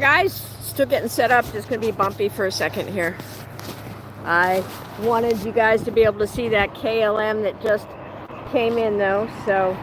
Hi guys, still getting set up. It's going to be bumpy for a second here. I wanted you guys to be able to see that KLM that just came in though, so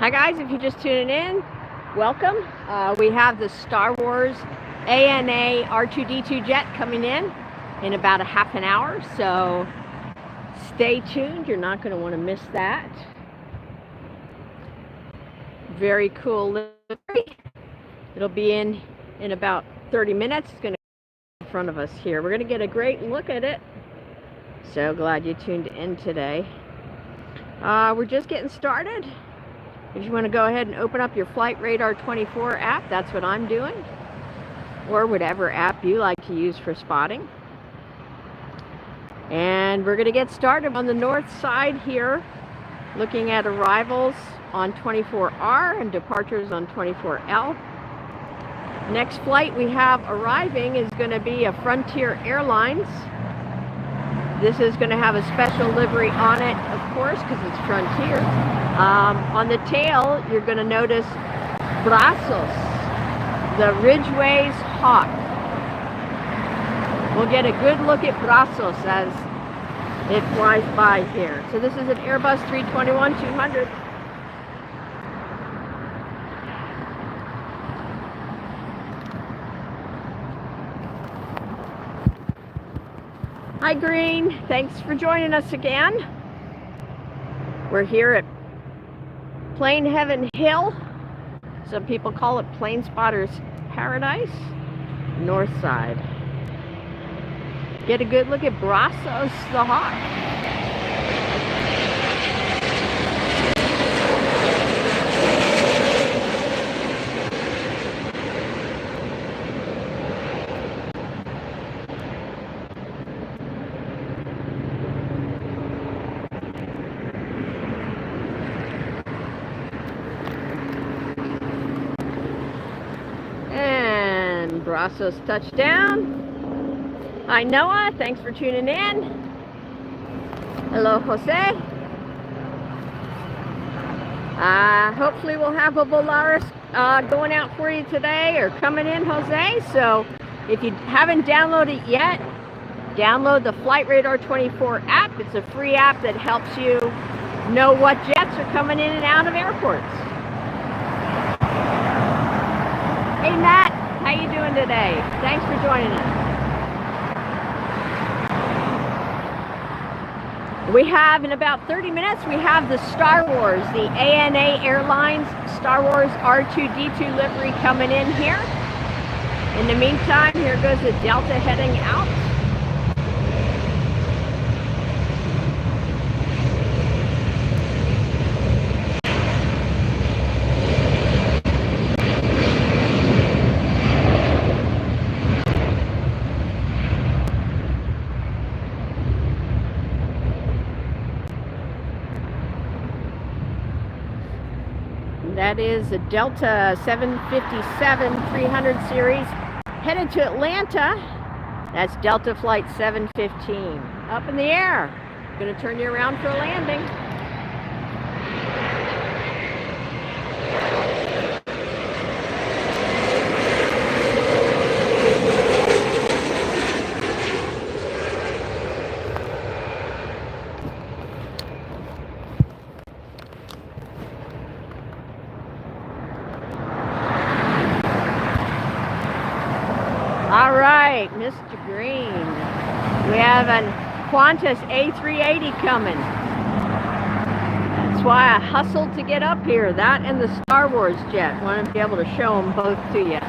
hi guys, if you're just tuning in, welcome. We have the Star Wars ANA R2-D2 jet coming in about a half an hour, so stay tuned. You're not going to want to miss that. Very cool livery. It'll be in about 30 minutes. It's going to be in front of us here. We're going to get a great look at it. So glad you tuned in today. We're just getting started. If you want to go ahead and open up your Flight Radar 24 app, that's what I'm doing. Or whatever app you like to use for spotting. And we're going to get started on the north side here, looking at arrivals on 24R and departures on 24L. Next flight we have arriving is going to be a Frontier Airlines. This is going to have a special livery on it, of course, because it's Frontier. On the tail, you're going to notice Brazos, the Ridgeway's Hawk. We'll get a good look at Brazos as it flies by here. So this is an Airbus 321-200. Hi Green, thanks for joining us again. We're here at Plane Heaven Hill. Some people call it Plane Spotter's Paradise. North side. Get a good look at Brazos the Hawk. Brazos touchdown. Hi Noah, thanks for tuning in. Hello Jose. Hopefully we'll have a Volaris going out for you today or coming in, Jose. So if you haven't downloaded it yet, download the Flight Radar 24 app. It's a free app that helps you know what jets are coming in and out of airports. Hey Matt. How you doing today? Thanks for joining us. We have, in about 30 minutes, we have the Star Wars, the ANA Airlines Star Wars R2-D2 livery coming in here. In the meantime, here goes the Delta heading out. That is a Delta 757-300 series headed to Atlanta. That's Delta Flight 715. Up in the air. Going to turn you around for a landing. All right, Mr. Green. We an Qantas A380 coming. That's why I hustled to get up here. That and the Star Wars jet. Want to be able to show them both to you.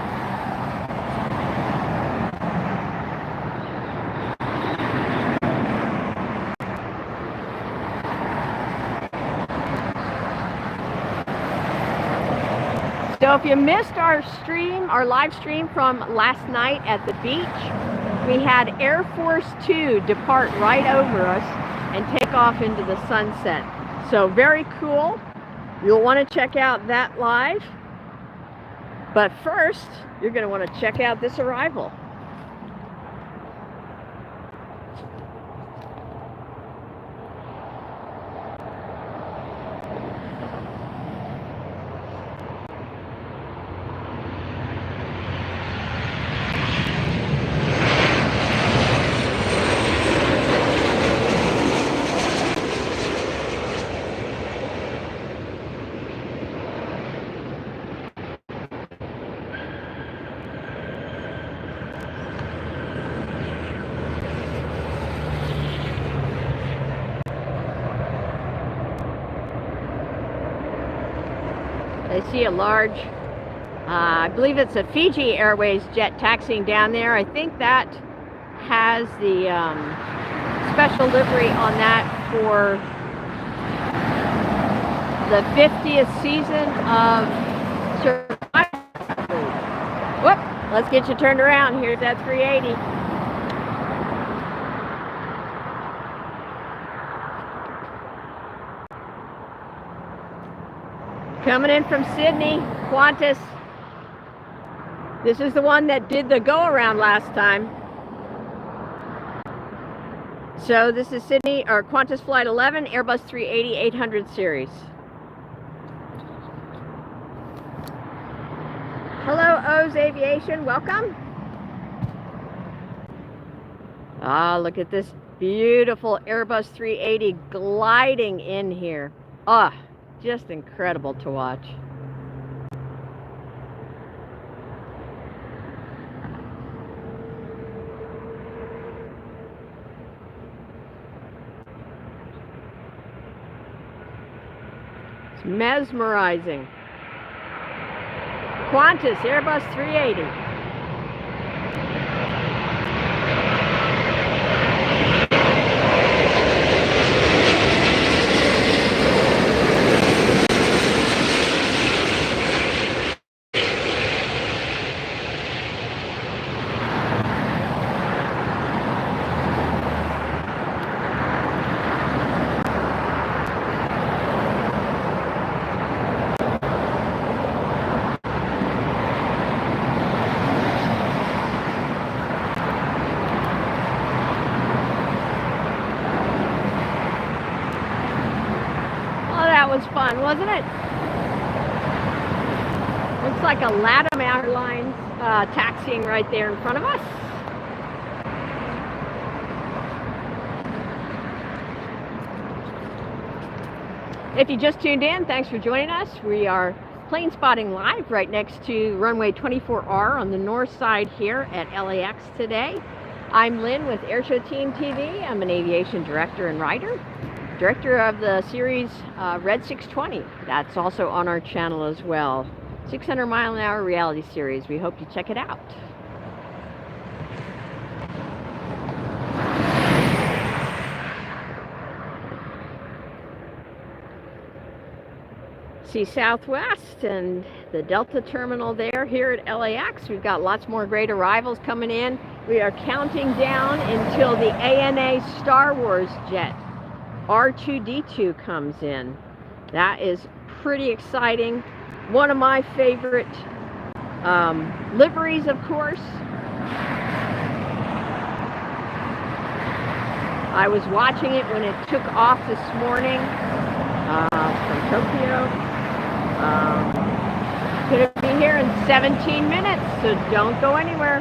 So if you missed our live stream from last night at the beach, we had Air Force 2 depart right over us and take off into the sunset. So very cool. You'll want to check out that live. But first, you're going to want to check out this arrival. I see a large, I believe it's a Fiji Airways jet taxiing down there. I think that has the special livery on that for the 50th season of Survivor. Whoop, let's get you turned around. Here's that 380. Coming in from Sydney, Qantas. This is the one that did the go-around last time. So this is Sydney, or Qantas Flight 11, Airbus 380-800 series. Hello, O's Aviation, welcome. Ah, look at this beautiful Airbus 380 gliding in here. Ah. Just incredible to watch. It's mesmerizing. Qantas Airbus 380. Was fun, wasn't it? Looks like a LATAM Airlines taxiing right there in front of us. If you just tuned in, thanks for joining us. We are Planespotting live right next to runway 24R on the north side here at LAX today. I'm Lynn with AirshowTeamTV. I'm an aviation director and writer. Director of the series Red 620. That's also on our channel as well. 600 mile an hour reality series. We hope you check it out. See Southwest and the Delta terminal there here at LAX. We've got lots more great arrivals coming in. We are counting down until the ANA Star Wars jet R2D2 comes in. That is pretty exciting. One of my favorite liveries, of course. I was watching it when it took off this morning from Tokyo. Going to be here in 17 minutes, so don't go anywhere.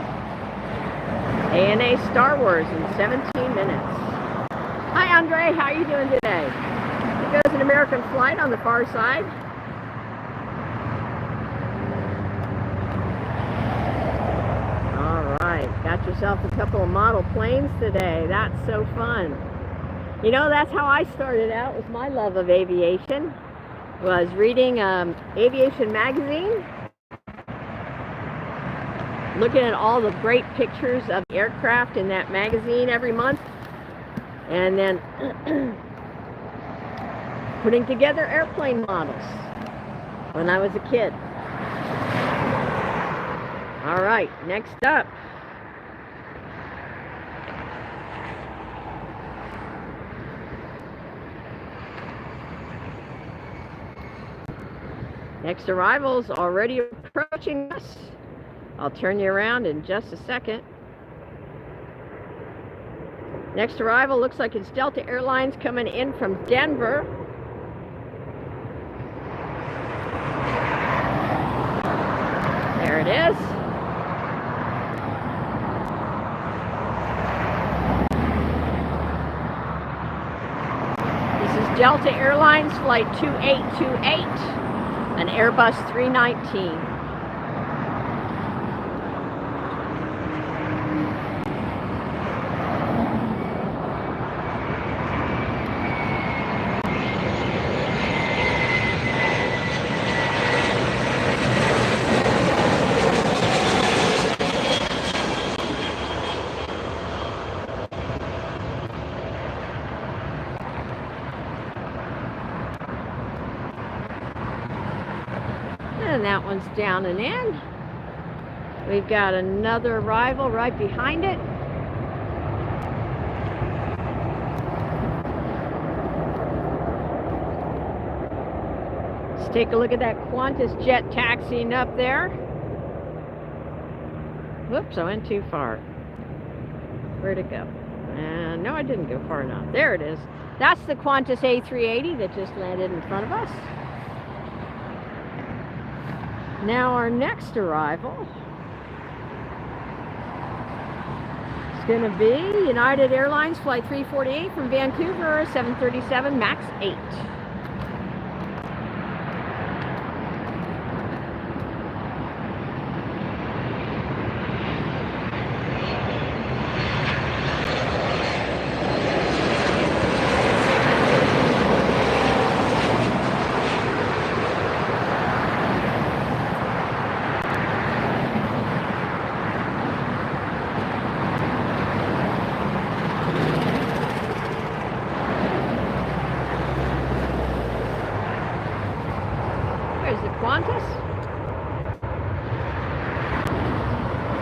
ANA Star Wars in 17 minutes. Hi, Andre. How are you doing today? There goes an American flight on the far side. All right. right, got yourself a couple of model planes today. That's so fun. You know, that's how I started out with my love of aviation, was reading aviation magazine, looking at all the great pictures of aircraft in that magazine every month, and then putting together airplane models when I was a kid. All right, next up. Next arrival's already approaching us. I'll turn you around in just a second. Next arrival looks like it's Delta Airlines coming in from Denver. There it is. This is Delta Airlines Flight 2828, an Airbus 319. And that one's down and in. We've got another arrival right behind it. Let's take a look at that Qantas jet taxiing up there. Whoops, I went too far. Where'd it go? No, I didn't go far enough. There it is. That's the Qantas A380 that just landed in front of us. Now our next arrival is going to be United Airlines Flight 348 from Vancouver, 737 MAX 8. Qantas.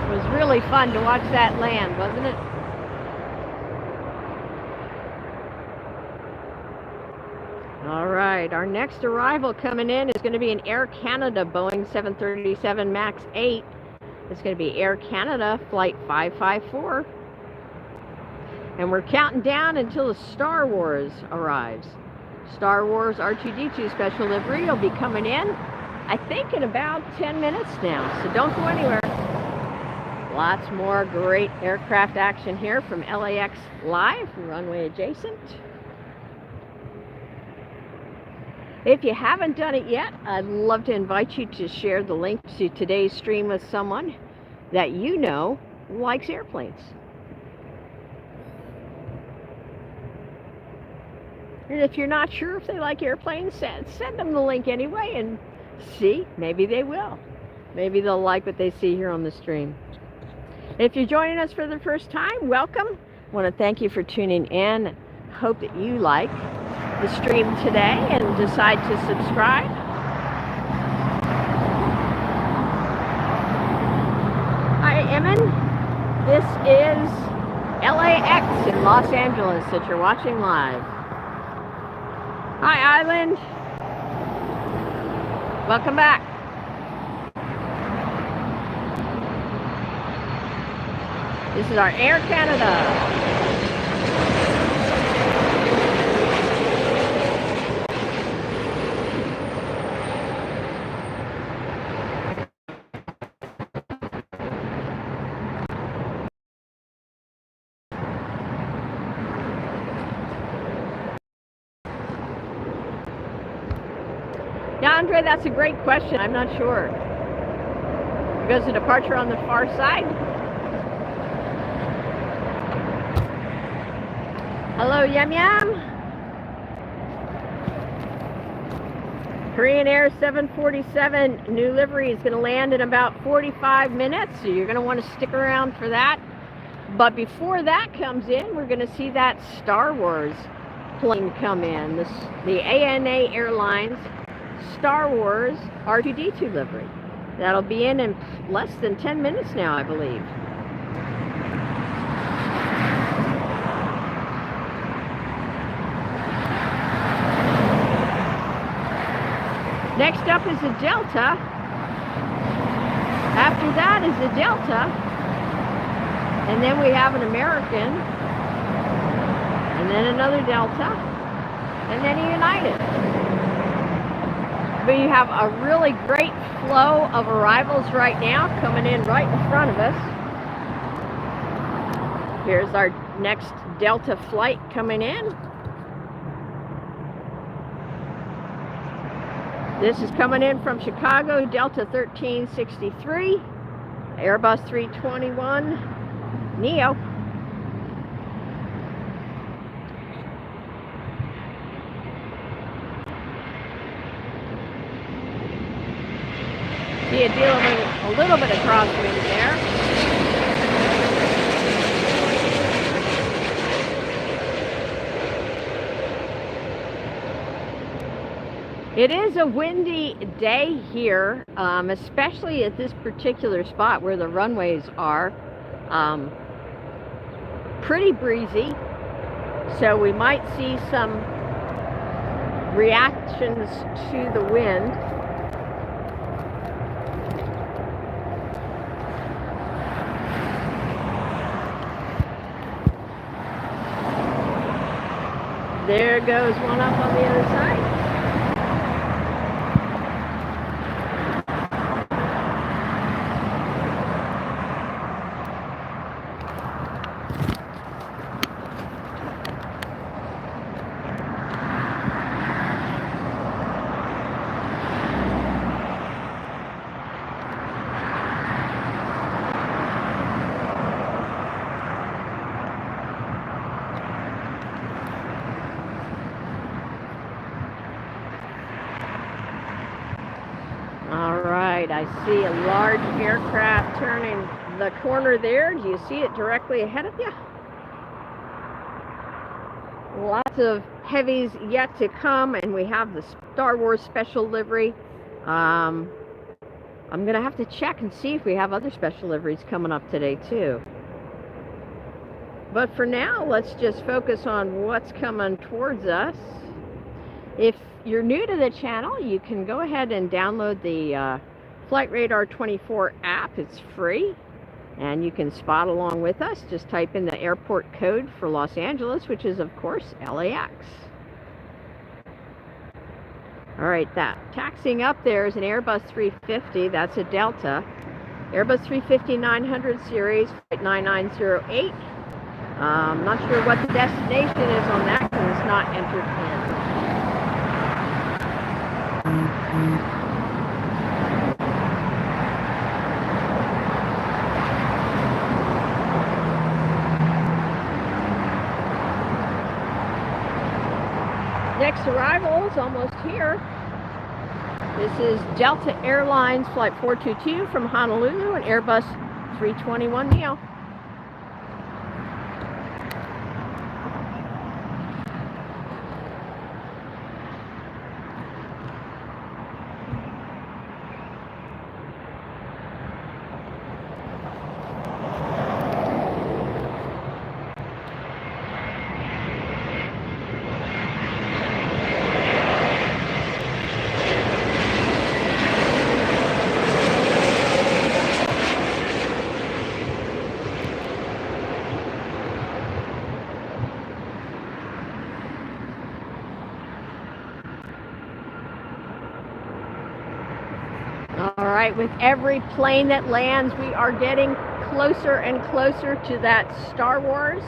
It was really fun to watch that land, wasn't it? All right, our next arrival coming in is going to be an Air Canada Boeing 737 MAX 8. It's going to be Air Canada Flight 554. And we're counting down until the Star Wars arrives. Star Wars R2-D2 special livery will be coming in, I think, in about 10 minutes now, so don't go anywhere. Lots more great aircraft action here from LAX Live, runway adjacent. If you haven't done it yet, I'd love to invite you to share the link to today's stream with someone that you know likes airplanes. And if you're not sure if they like airplanes, send them the link anyway and see, maybe they will. Maybe they'll like what they see here on the stream. If you're joining us for the first time, welcome. I want to thank you for tuning in. Hope that you like the stream today and decide to subscribe. Hi, Emin. This is LAX in Los Angeles that you're watching live. Hi, Island. Welcome back. This is our Air Canada. Yeah, Andre, that's a great question. I'm not sure. Because the departure on the far side. Hello, Yum Yum. Korean Air 747 new livery is going to land in about 45 minutes, so you're going to want to stick around for that. But before that comes in, we're going to see that Star Wars plane come in. The ANA Airlines Star Wars R2-D2 livery. That'll be in less than 10 minutes now, I believe. Next up is the Delta. After that is the Delta. And then we have an American. And then another Delta. And then a United. But you have a really great flow of arrivals right now coming in right in front of us. Here's our next Delta flight coming in. This is coming in from Chicago, Delta 1363, Airbus 321 Neo. See it dealing with a little bit of crosswind there. It is a windy day here, especially at this particular spot where the runways are. Pretty breezy, so we might see some reactions to the wind. There goes one up on the other side. I see a large aircraft turning the corner there. Do you see it directly ahead of you? Lots of heavies yet to come, and we have the Star Wars special livery. I'm going to have to check and see if we have other special liveries coming up today too. But for now, let's just focus on what's coming towards us. If you're new to the channel, you can go ahead and download the Flight Radar 24 app. It's free, and you can spot along with us. Just type in the airport code for Los Angeles, which is of course LAX. All right, that taxiing up there is an Airbus 350. That's a Delta. Airbus 350-900 series, flight 9908. Not sure what the destination is on that because it's not entered in. Next arrival is almost here. This is Delta Airlines Flight 422 from Honolulu, an Airbus 321 Neo. Alright, with every plane that lands, we are getting closer and closer to that Star Wars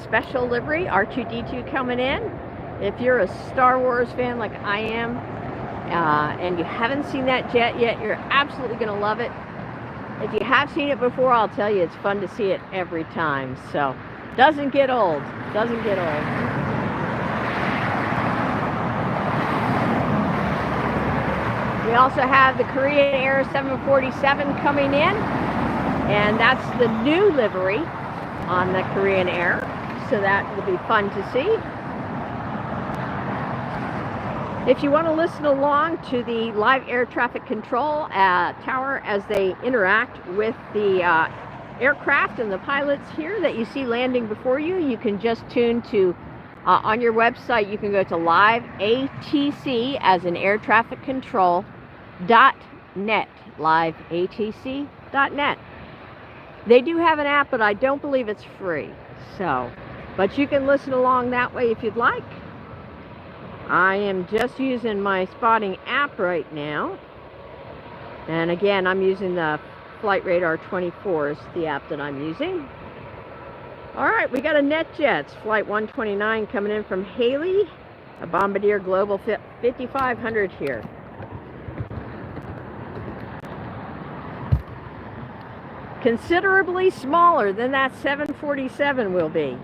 special livery, R2-D2 coming in. If you're a Star Wars fan like I am, and you haven't seen that jet yet, you're absolutely going to love it. If you have seen it before, I'll tell you, it's fun to see it every time. So Doesn't get old. Doesn't get old. We also have the Korean Air 747 coming in, and that's the new livery on the Korean Air, so that will be fun to see. If you want to listen along to the live air traffic control tower as they interact with the aircraft and the pilots here that you see landing before you, you can just tune to, on your website, you can go to liveatc as in air traffic control .net, liveatc.net. They do have an app, but I don't believe it's free. So, but you can listen along that way if you'd like. I am just using my spotting app right now. And again, I'm using the Flight Radar 24 is the app that I'm using. All right, we got a NetJets Flight 129 coming in from Haley, a Bombardier Global 5500 here. Considerably smaller than that 747 will be.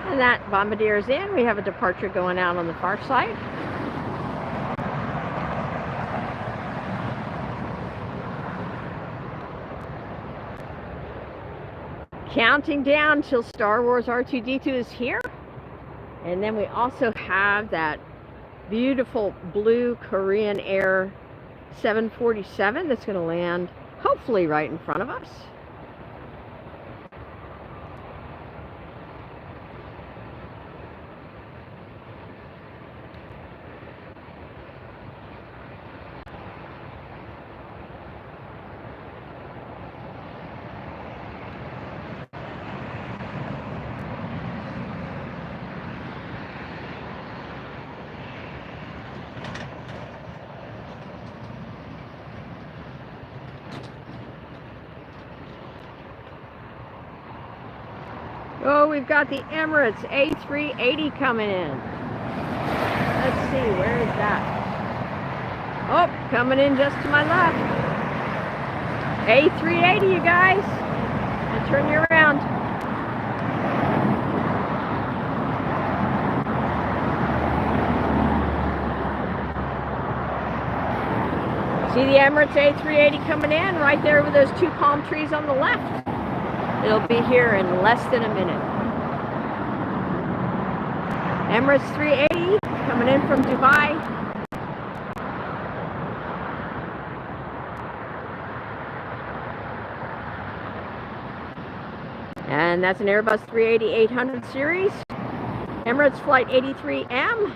And that Bombardier is in. We have a departure going out on the far side. Counting down till Star Wars R2-D2 is here. And then we also have that beautiful blue Korean Air 747 that's going to land hopefully right in front of us. Oh, we've got the Emirates A380 coming in. Let's see, where is that? Oh, coming in just to my left. A380, you guys. I'll turn you around. See the Emirates A380 coming in right there with those two palm trees on the left. It'll be here in less than a minute. Emirates 380 coming in from Dubai. And that's an Airbus 380-800 series. Emirates Flight 83M,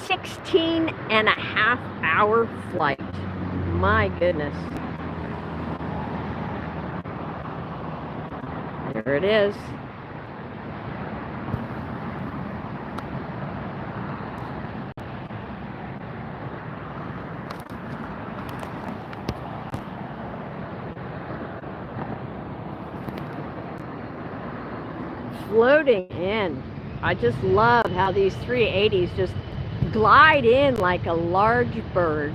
16.5-hour flight. My goodness. There it is. Floating in. I just love how these 380s just glide in like a large bird.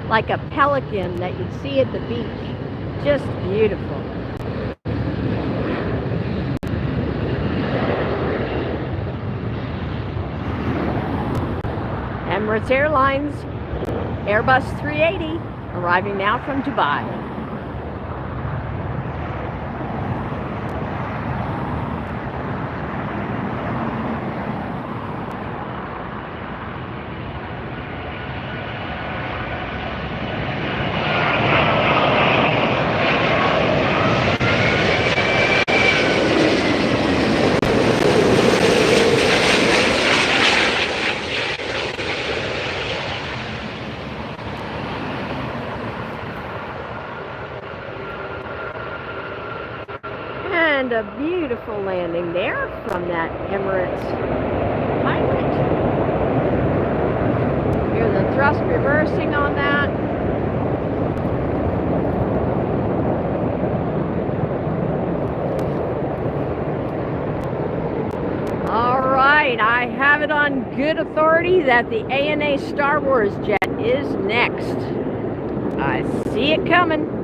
Like a pelican that you'd see at the beach. Just beautiful. Emirates Airlines, Airbus 380, arriving now from Dubai. And a beautiful landing there from that Emirates pilot. Hear the thrust reversing on that. All right, I have it on good authority that the ANA Star Wars jet is next. I see it coming.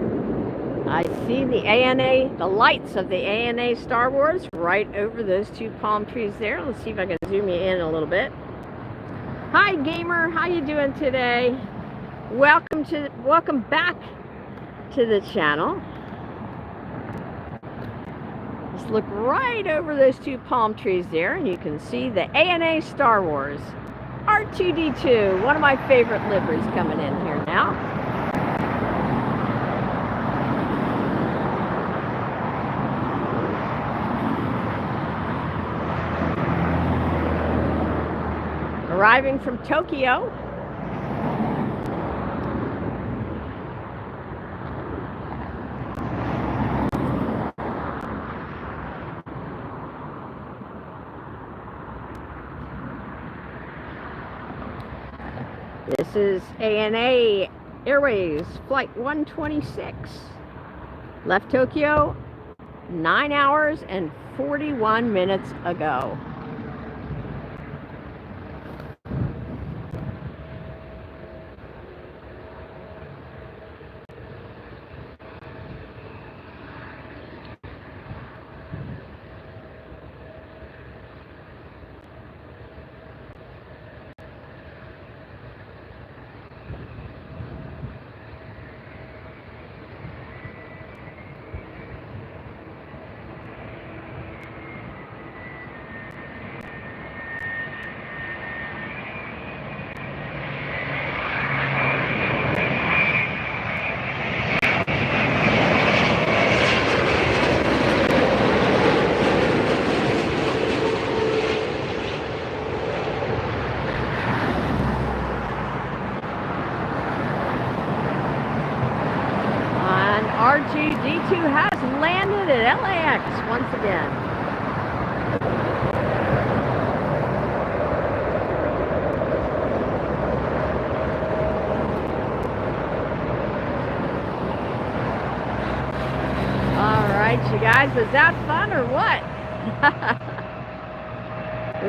I see the ANA, the lights of the ANA Star Wars right over those two palm trees there. Let's see if I can zoom you in a little bit. Hi gamer, how you doing today? Welcome back to the channel. Just look right over those two palm trees there and you can see the ANA Star Wars R2D2, one of my favorite liveries coming in here now. Arriving from Tokyo. This is ANA Airways Flight 126. Left Tokyo 9 hours and 41 minutes ago. R2D2 has landed at LAX once again. All right, you guys, was that fun or what?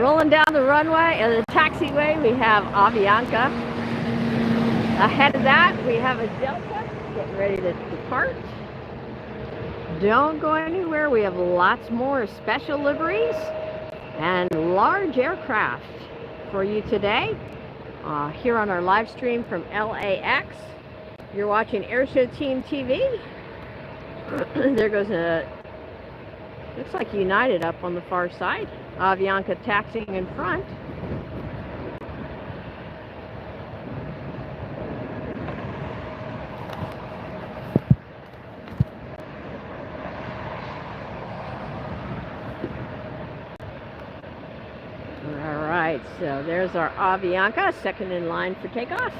Rolling down the runway and the taxiway, we have Avianca. Ahead of that, we have a Delta getting ready to depart. Don't go anywhere. We have lots more special liveries and large aircraft for you today here on our live stream from LAX. You're watching AirshowTeamTV. There goes a, looks like United up on the far side. Avianca taxiing in front. So there's our Avianca, second in line for takeoff.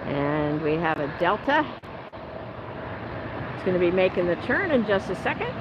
And we have a Delta. It's going to be making the turn in just a second.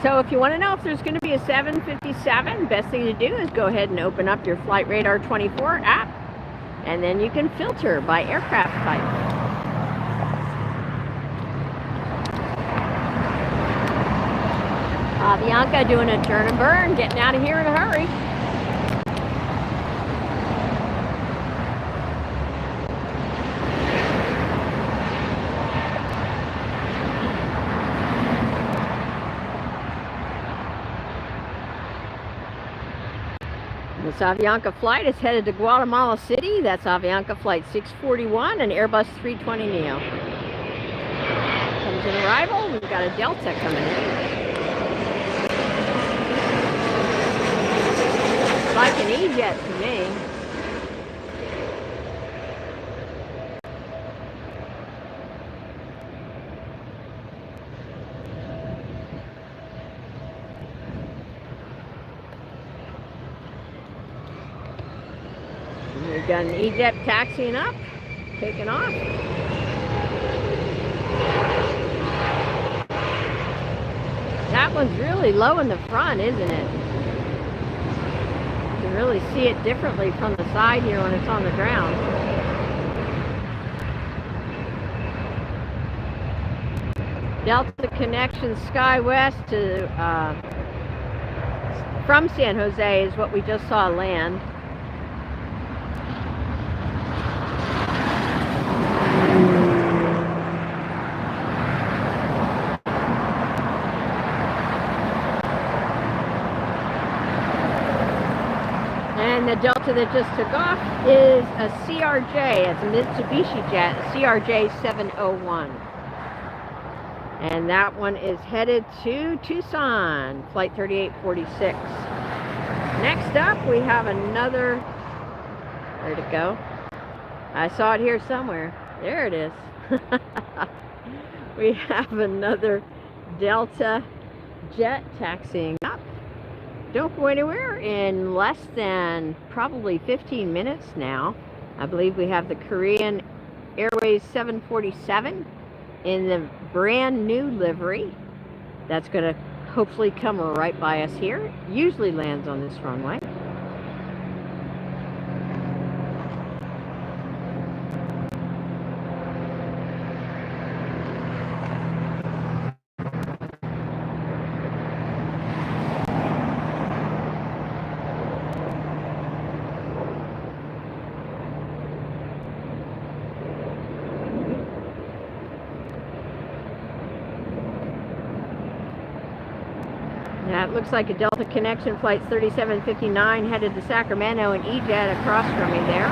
So if you want to know if there's going to be a 757, best thing to do is go ahead and open up your Flight Radar 24 app, and then you can filter by aircraft type. Avianca doing a turn and burn, getting out of here in a hurry. This Avianca flight is headed to Guatemala City. That's Avianca flight 641, an Airbus 320neo. Comes in arrival. We've got a Delta coming in. Like an E-jet to me. We've got an E-jet taxiing up, taking off. That one's really low in the front, isn't it? You can really see it differently from the side here when it's on the ground. Delta connection SkyWest to from San Jose is what we just saw land. And the Delta that just took off is a CRJ. It's a Mitsubishi jet, a CRJ 701. And that one is headed to Tucson, flight 3846. Next up, we have another, where'd it go? I saw it here somewhere. There it is. We have another Delta jet taxiing up. Don't go anywhere. In less than probably 15 minutes now, I believe we have the Korean Airways 747 in the brand new livery. That's going to hopefully come right by us here. Usually lands on this runway. That looks like a Delta Connection flight 3759 headed to Sacramento, and E-jet across from me there.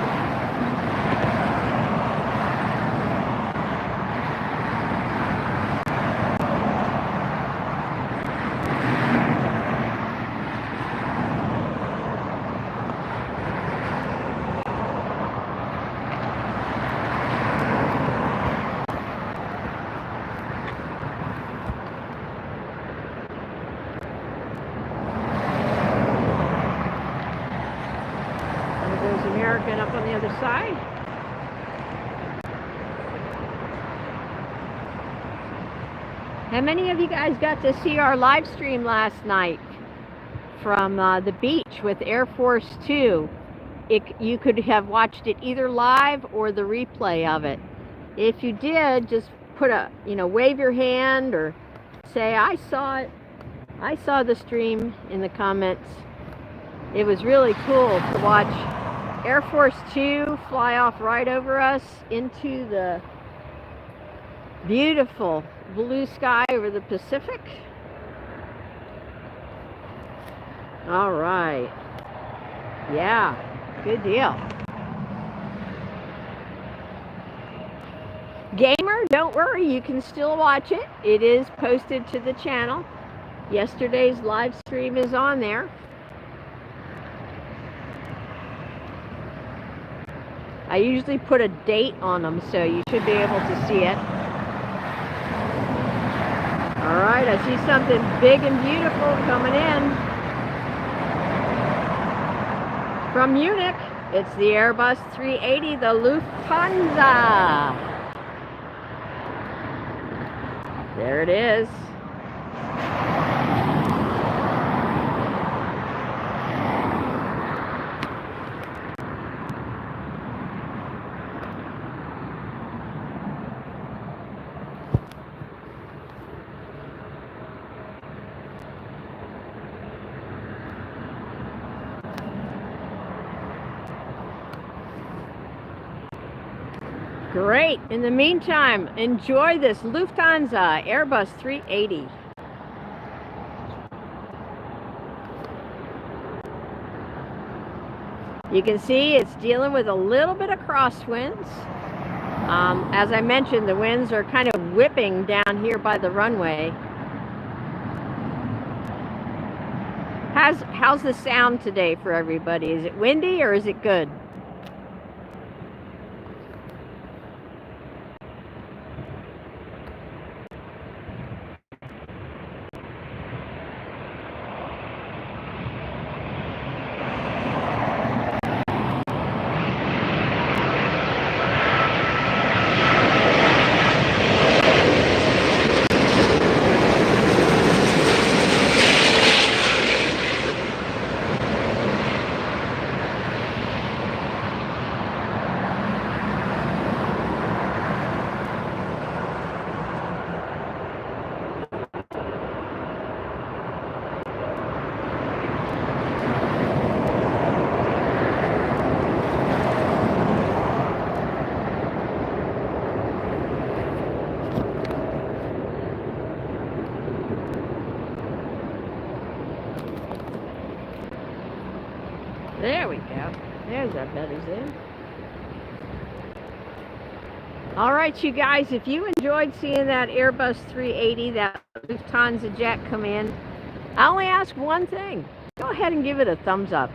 American up on the other side. How many of you guys got to see our live stream last night from the beach with Air Force 2? You could have watched it either live or the replay of it. If you did, just put a, wave your hand or say, I saw it. I saw the stream in the comments. It was really cool to watch Air Force 2 fly off right over us into the beautiful blue sky over the Pacific. All right. Yeah, good deal. Gamer, don't worry, you can still watch it. It is posted to the channel. Yesterday's live stream is on there. I usually put a date on them, so you should be able to see it. All right, I see something big and beautiful coming in. From Munich, it's the Airbus 380, the Lufthansa. There it is. Great. In the meantime, enjoy this Lufthansa Airbus 380. You can see it's dealing with a little bit of crosswinds. As I mentioned, the winds are kind of whipping down here by the runway. How's the sound today for everybody? Is it windy or is it good? There we go. There's our better zoom. All right, you guys, if you enjoyed seeing that Airbus 380, that Lufthansa jet come in, I only ask one thing. Go ahead and give it a thumbs up.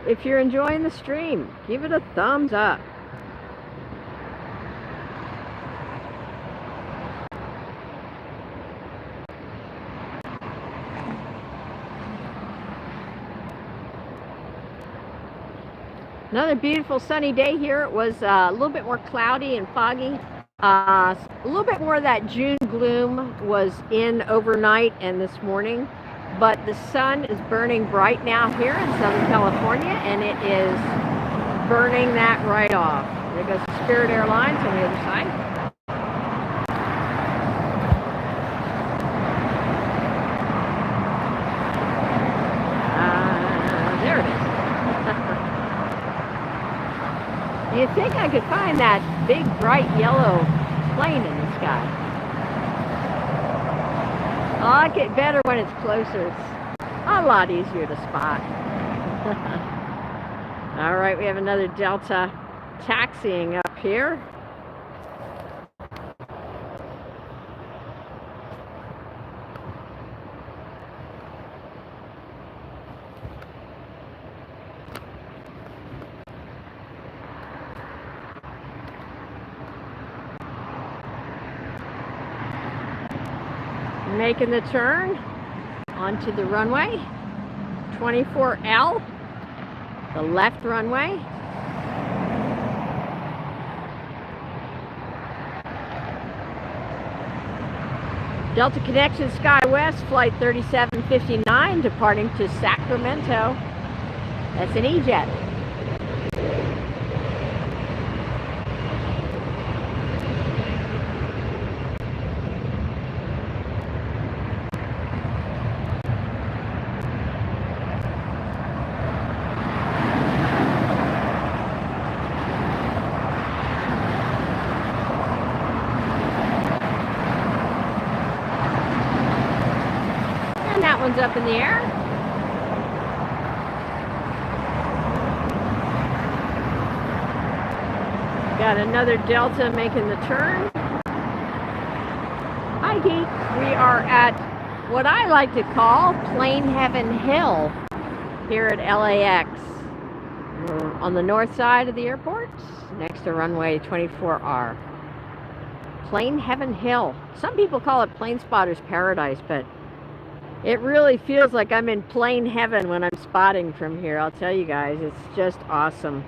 If you're enjoying the stream, give it a thumbs up. Another beautiful sunny day here. It was a little bit more cloudy and foggy. A little bit more of that June gloom was in overnight and this morning. But the sun is burning bright now here in Southern California, and it is burning that right off. There goes Spirit Airlines on the other side. There it is. You'd think I could find that big, bright yellow plane in the sky. I like it better when it's closer. It's a lot easier to spot. All right, we have another Delta taxiing up here. Making the turn onto the runway, 24L, the left runway. Delta Connection SkyWest, flight 3759, departing to Sacramento. That's an E-Jet. Up in the air. Got another Delta making the turn. Hi geeks, we are at what I like to call Plane Heaven Hill here at LAX. We're on the north side of the airport, next to runway 24R. Plane Heaven Hill. Some people call it Plane Spotter's Paradise, but it really feels like I'm in plane heaven when I'm spotting from here. I'll tell you guys, it's just awesome.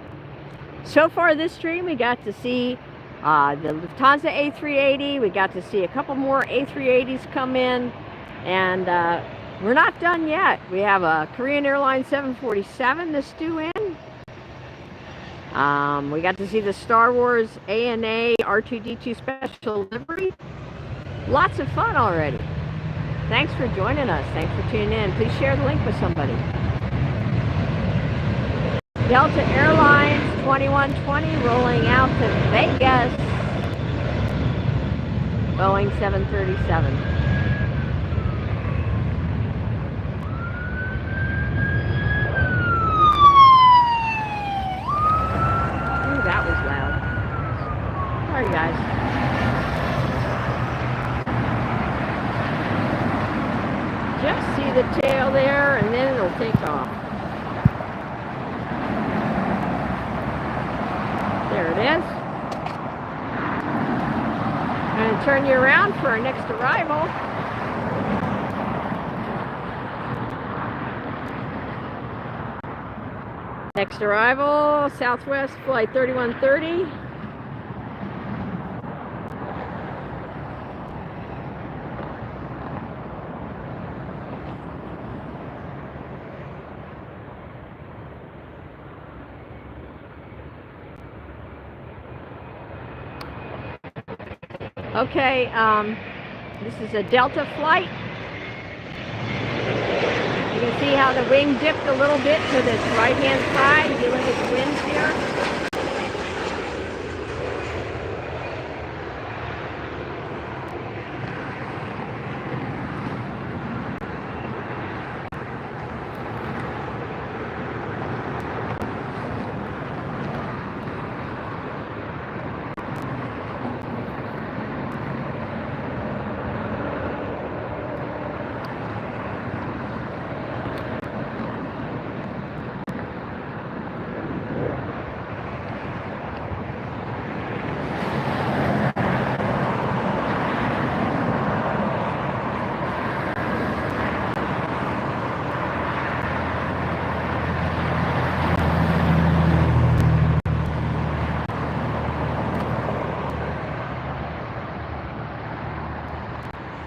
So far this stream, we got to see the Lufthansa A380. We got to see a couple more A380s come in. And we're not done yet. We have a Korean Airlines 747 that's due in. We got to see the Star Wars ANA R2-D2 special livery. Lots of fun already. Thanks for joining us. Thanks for tuning in. Please share the link with somebody. Delta Airlines 2120 rolling out to Vegas. Boeing 737. Ooh, that was loud. Sorry, guys. Just see the tail there, and then it'll take off. There it is. I'm going to turn you around for our next arrival. Next arrival, Southwest Flight 3130. Okay, this is a Delta flight. You can see how the wing dipped a little bit to this right-hand side. If you look at the winds here.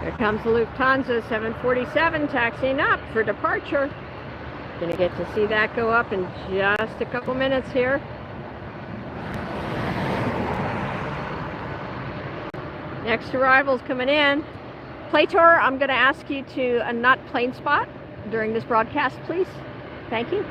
Here comes the Lufthansa 747 taxiing up for departure. Gonna get to see that go up in just a couple minutes here. Next arrival's coming in. Plator, I'm gonna ask you to not plane spot during this broadcast, please. Thank you.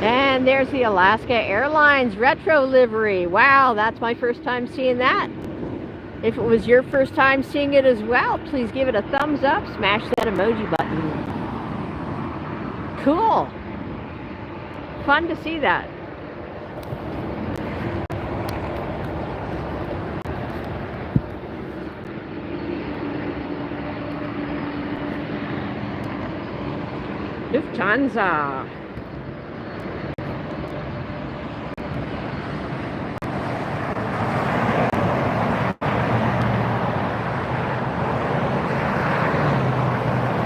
And there's the Alaska Airlines retro livery. Wow, that's my first time seeing that. If it was your first time seeing it as well, please give it a thumbs up, smash that emoji button. Cool. Fun to see that. Lufthansa.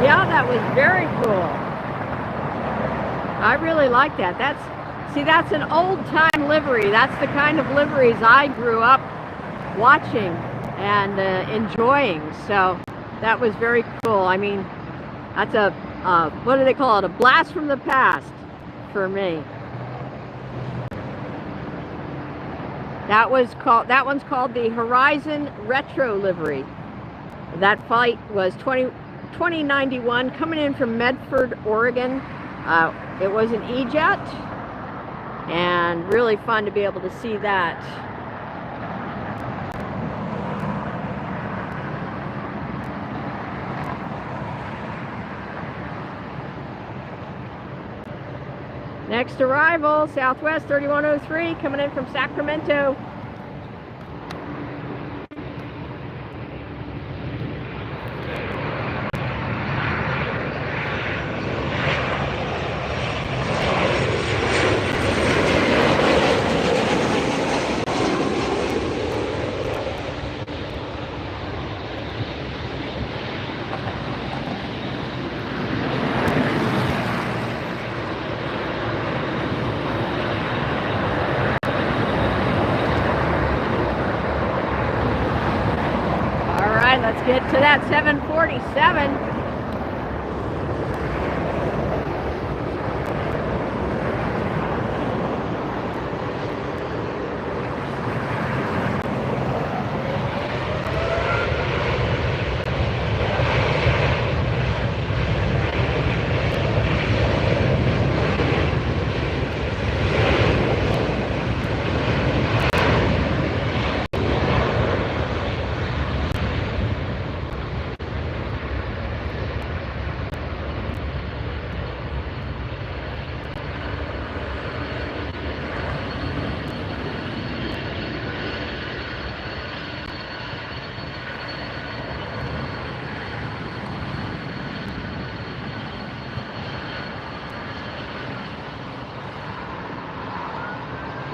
Yeah, that was very cool. I really like that. That's an old-time livery. That's the kind of liveries I grew up watching and enjoying. So that was very cool. I mean, that's a what do they call it? A blast from the past for me. That one's called the Horizon Retro Livery. That flight was 2091 coming in from Medford, Oregon. It was an E-Jet, and really fun to be able to see that. Next arrival, Southwest 3103 coming in from Sacramento. Let's get to that 747.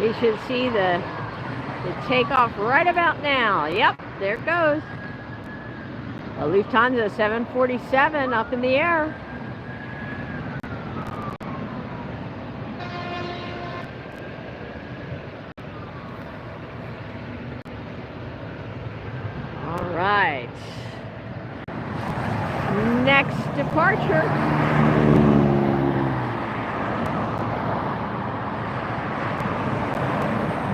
We should see the takeoff right about now. Yep, there it goes. A Lufthansa 747 up in the air. All right. Next departure.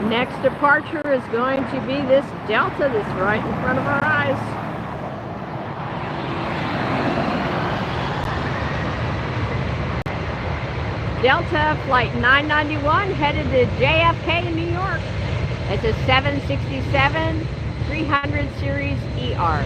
Next departure is going to be this Delta that's right in front of our eyes. Delta flight 991 headed to JFK in New York. It's a 767 300 series ER.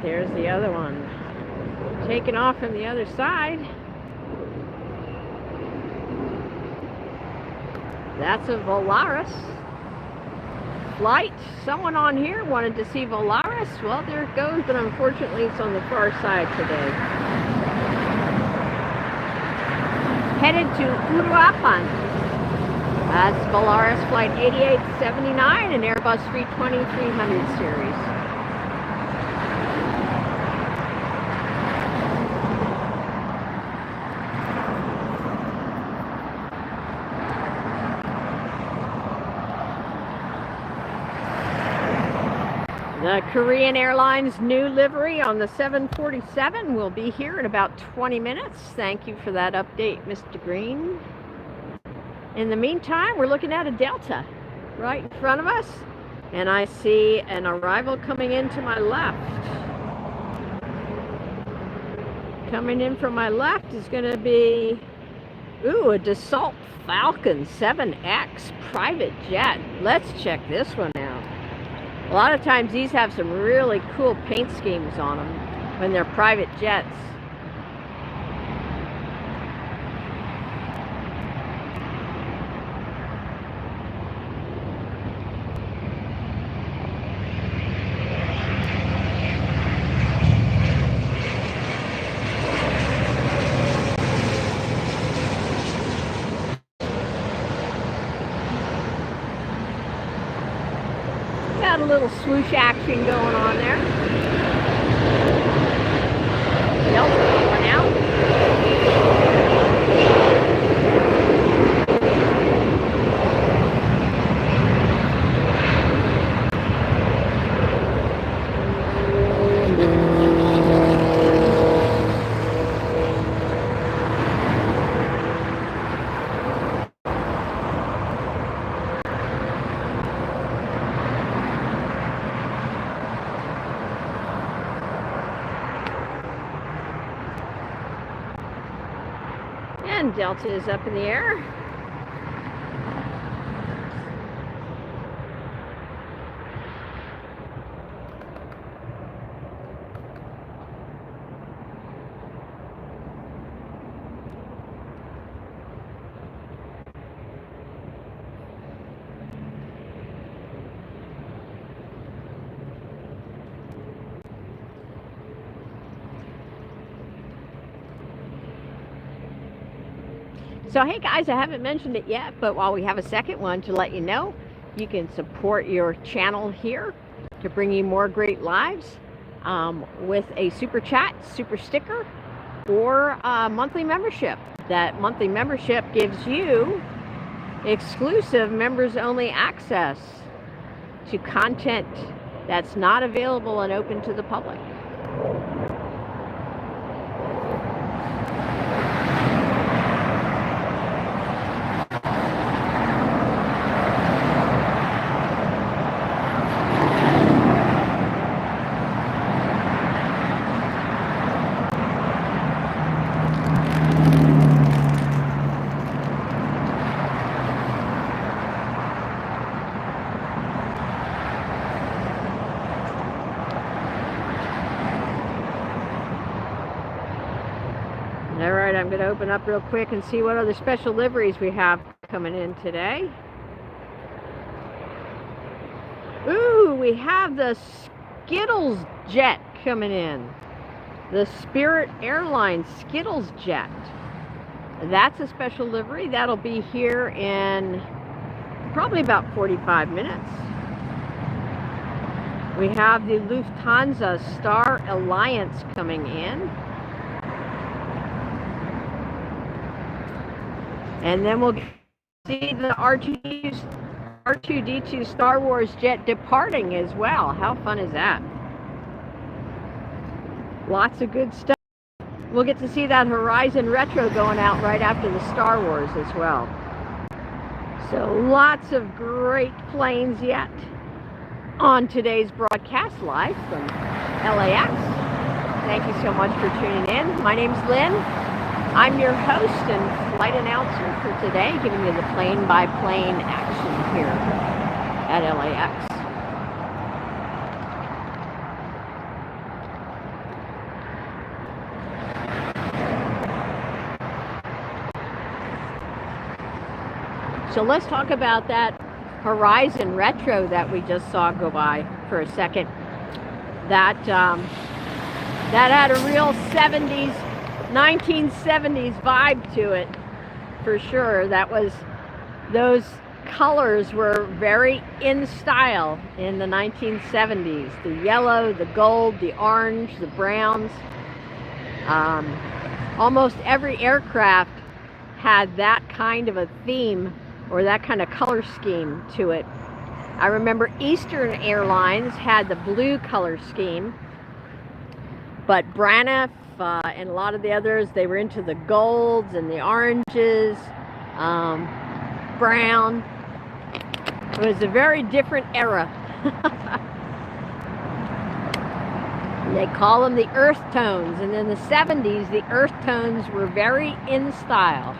There's the other one. Taking off from the other side. That's a Volaris flight. Someone on here wanted to see Volaris. Well, there it goes, but unfortunately it's on the far side today. Headed to Uruapan. That's Volaris flight 8879 and Airbus 320-300 series. The Korean Airlines new livery on the 747 will be here in about 20 minutes. Thank you for that update, Mr. Green. In the meantime, we're looking at a Delta right in front of us, and I see an arrival coming in to my left. Coming in from my left is going to be, a Dassault Falcon 7X private jet. Let's check this one out. A lot of times these have some really cool paint schemes on them when they're private jets. Got a little swoosh action going on there. Delta going out. And Delta is up in the air. So hey guys, I haven't mentioned it yet, but while we have a second one to let you know, you can support your channel here to bring you more great lives with a super chat, super sticker, or a monthly membership. That monthly membership gives you exclusive members only access to content that's not available and open to the public. All right, I'm going to open up real quick and see what other special liveries we have coming in today. Ooh, we have the Skittles jet coming in. The Spirit Airlines Skittles jet. That's a special livery. That'll be here in probably about 45 minutes. We have the Lufthansa Star Alliance coming in. And then we'll see the R2D2 Star Wars jet departing as well. How fun is that? Lots of good stuff. We'll get to see that Horizon Retro going out right after the Star Wars as well. So lots of great planes yet on today's broadcast live from LAX. Thank you so much for tuning in. My name's Lynn. I'm your host and flight announcer for today, giving you the plane-by-plane action here at LAX. So let's talk about that Horizon Retro that we just saw go by for a second. That had a real 1970s vibe to it, for sure. Those colors were very in style in the 1970s. The yellow, the gold, the orange, the browns. Almost every aircraft had that kind of a theme or that kind of color scheme to it. I remember Eastern Airlines had the blue color scheme, but Braniff and a lot of the others, they were into the golds and the oranges, brown. It was a very different era. They call them the earth tones, and in the 70s, the earth tones were very in style.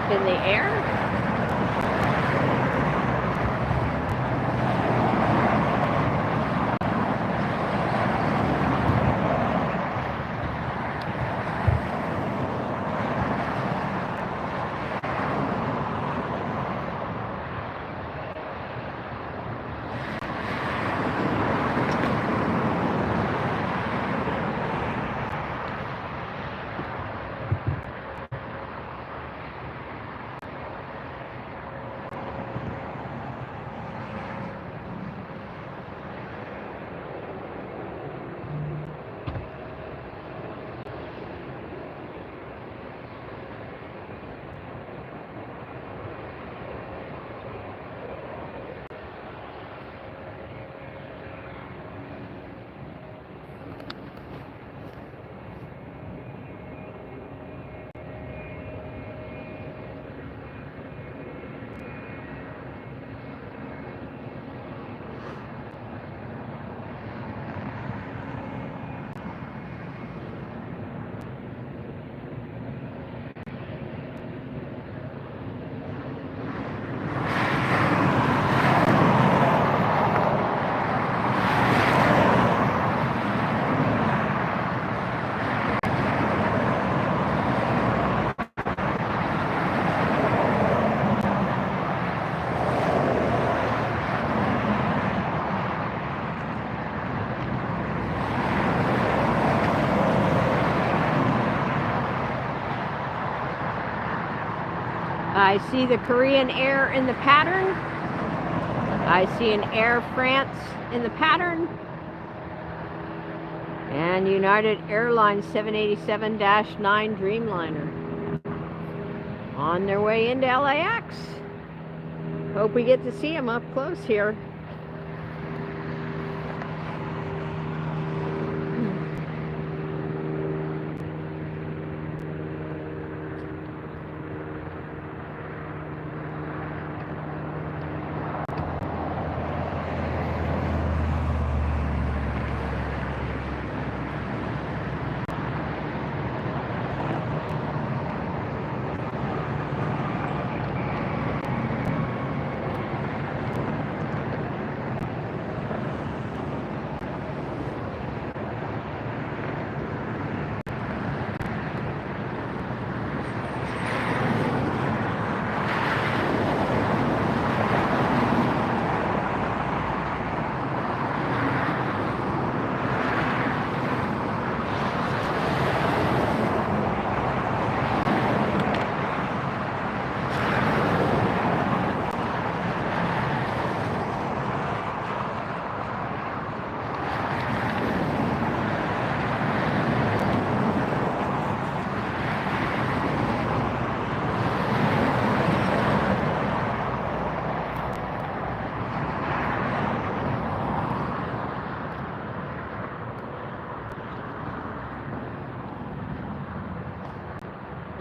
In the air. I see the Korean Air in the pattern. I see an Air France in the pattern. And United Airlines 787-9 Dreamliner on their way into LAX. Hope we get to see them up close here.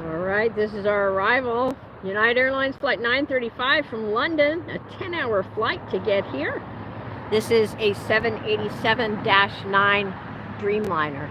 Alright, this is our arrival. United Airlines flight 935 from London, a 10-hour flight to get here. This is a 787-9 Dreamliner.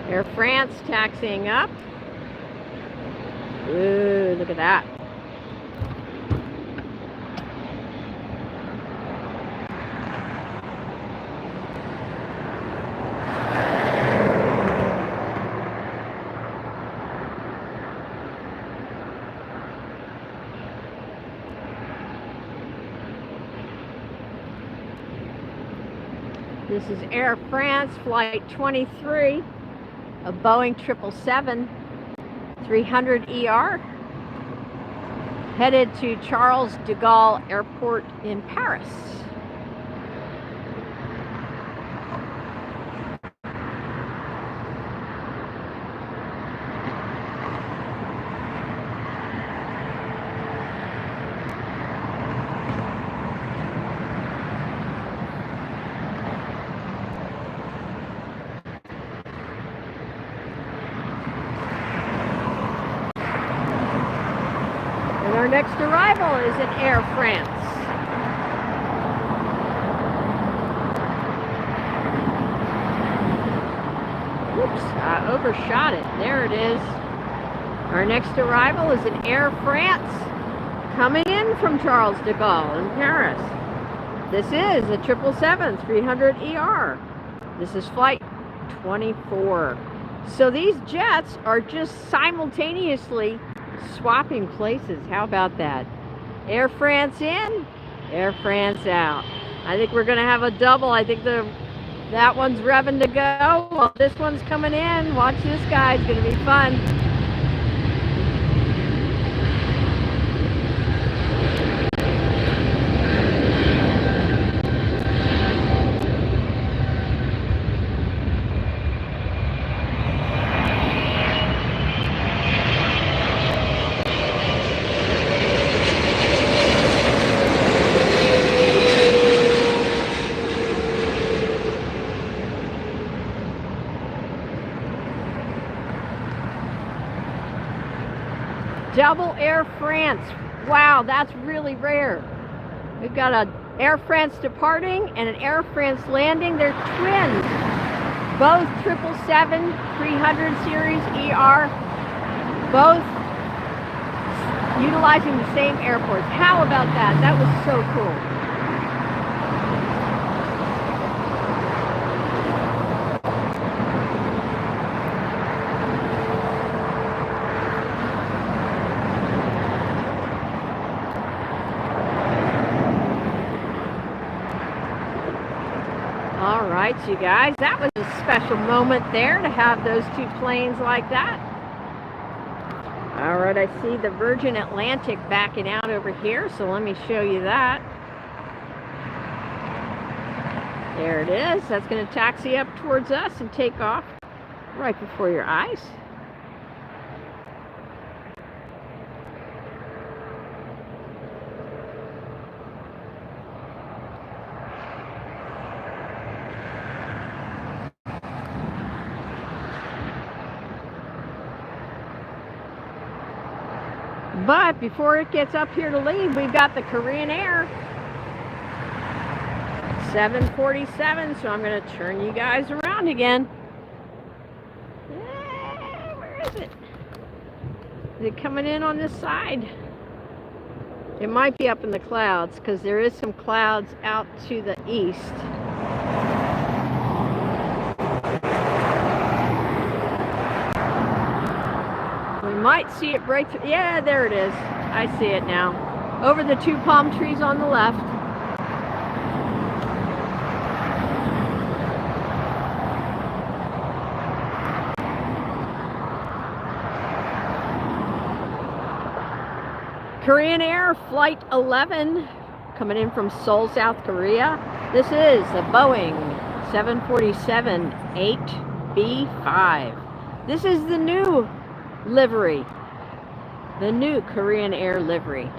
Air France taxiing up. Ooh, look at that. This is Air France flight 23. A Boeing 777-300ER headed to Charles de Gaulle Airport in Paris. Our next arrival is in Air France. Whoops, I overshot it. There it is. Our next arrival is in Air France, coming in from Charles de Gaulle in Paris. This is a 777-300ER. This is flight 24. So these jets are just simultaneously swapping places. How about that? Air France in, Air France out. I think we're going to have a double. I think that one's revving to go while this one's coming in. Watch this, guys. It's going to be fun. double Air France. Wow, that's really rare. We've got an Air France departing and an Air France landing. They're twins. Both 777-300 series ER. Both utilizing the same airports. How about that? That was so cool. All right, you guys, that was a special moment there to have those two planes like that. All right, I see the Virgin Atlantic backing out over here, so let me show you that. There it is. That's going to taxi up towards us and take off right before your eyes. But before it gets up here to leave, we've got the Korean Air 747, so I'm going to turn you guys around again. Where is it? Is it coming in on this side? It might be up in the clouds because there is some clouds out to the east. We might see it break through. Yeah, there it is. I see it now. Over the two palm trees on the left. Korean Air Flight 11 coming in from Seoul, South Korea. This is the Boeing 747-8B5. This is the new livery, the new Korean Air livery.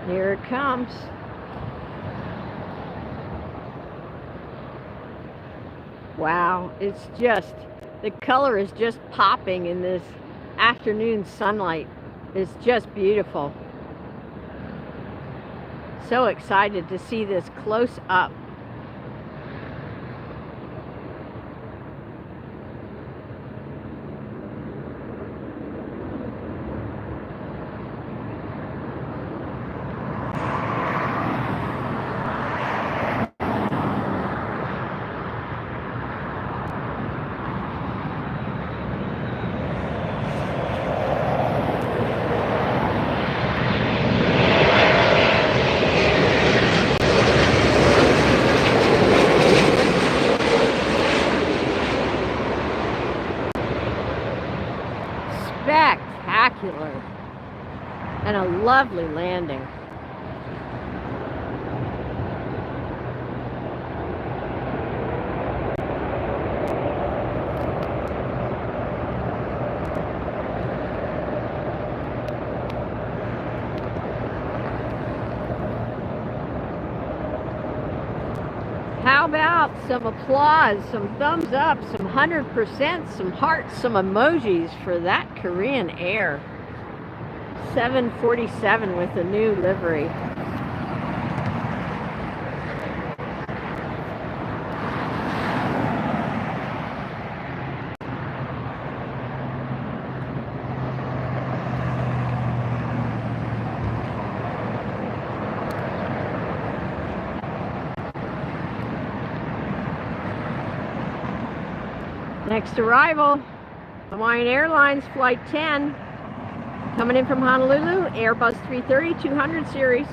Here it comes. Wow, it's just, the color is just popping in this afternoon sunlight. It's just beautiful. So excited to see this close up. Spectacular and a lovely landing. How about some applause, some thumbs up, some 100%, some hearts, some emojis for that Korean Air 747 with the new livery. Next arrival, Hawaiian Airlines Flight 10, coming in from Honolulu, Airbus A380-200 series.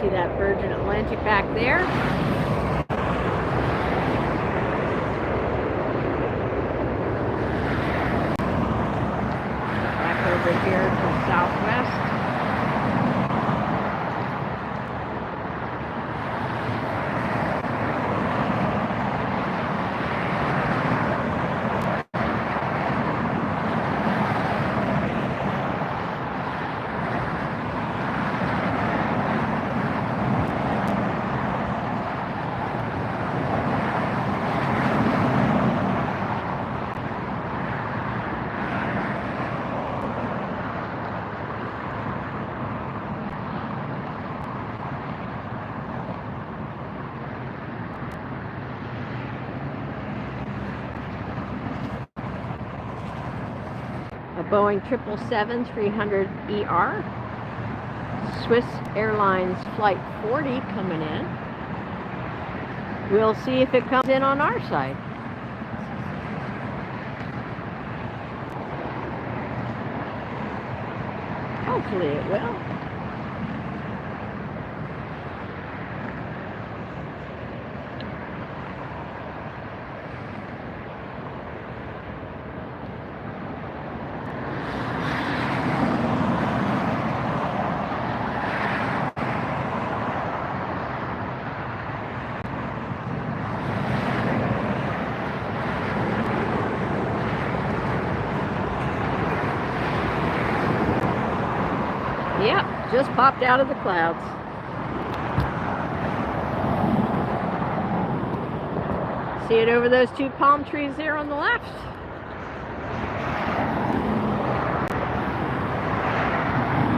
See that Virgin Atlantic back there. Back over here to Southwest. A Boeing 777-300ER, Swiss Airlines Flight 40 coming in. We'll see if it comes in on our side. Hopefully it will. Yep, just popped out of the clouds. See it over those two palm trees there on the left?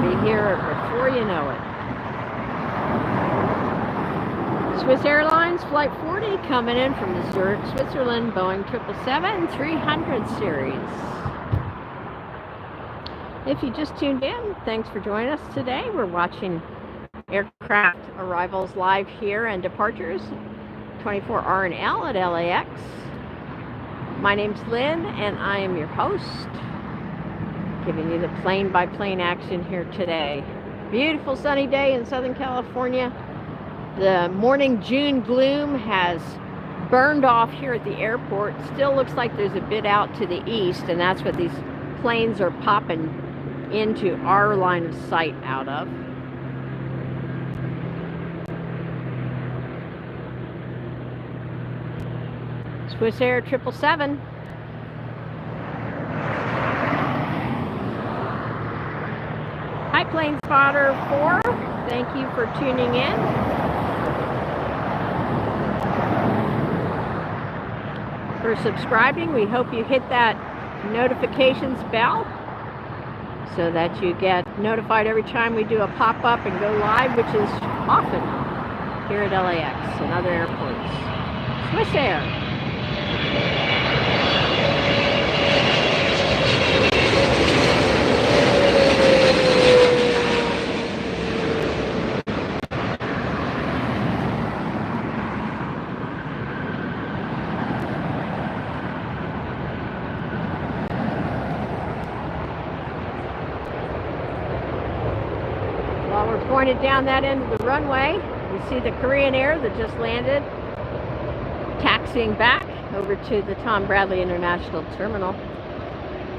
Be here before you know it. Swiss Airlines Flight 40 coming in from Zurich, Switzerland, Boeing 777-300 series. If you just tuned in, thanks for joining us today. We're watching aircraft arrivals live here and departures, 24R and L at LAX. My name's Lynn, and I am your host, giving you the plane-by-plane action here today. Beautiful sunny day in Southern California. The morning June gloom has burned off here at the airport. Still looks like there's a bit out to the east, and that's what these planes are popping into our line of sight out of. Swiss Air 777. Hi Plane Spotter 4, thank you for tuning in. For subscribing, we hope you hit that notifications bell so that you get notified every time we do a pop-up and go live, which is often here at LAX and other airports. Swiss Air. While we're pointed down that end of the runway, we see the Korean Air that just landed, taxiing back over to the Tom Bradley International Terminal.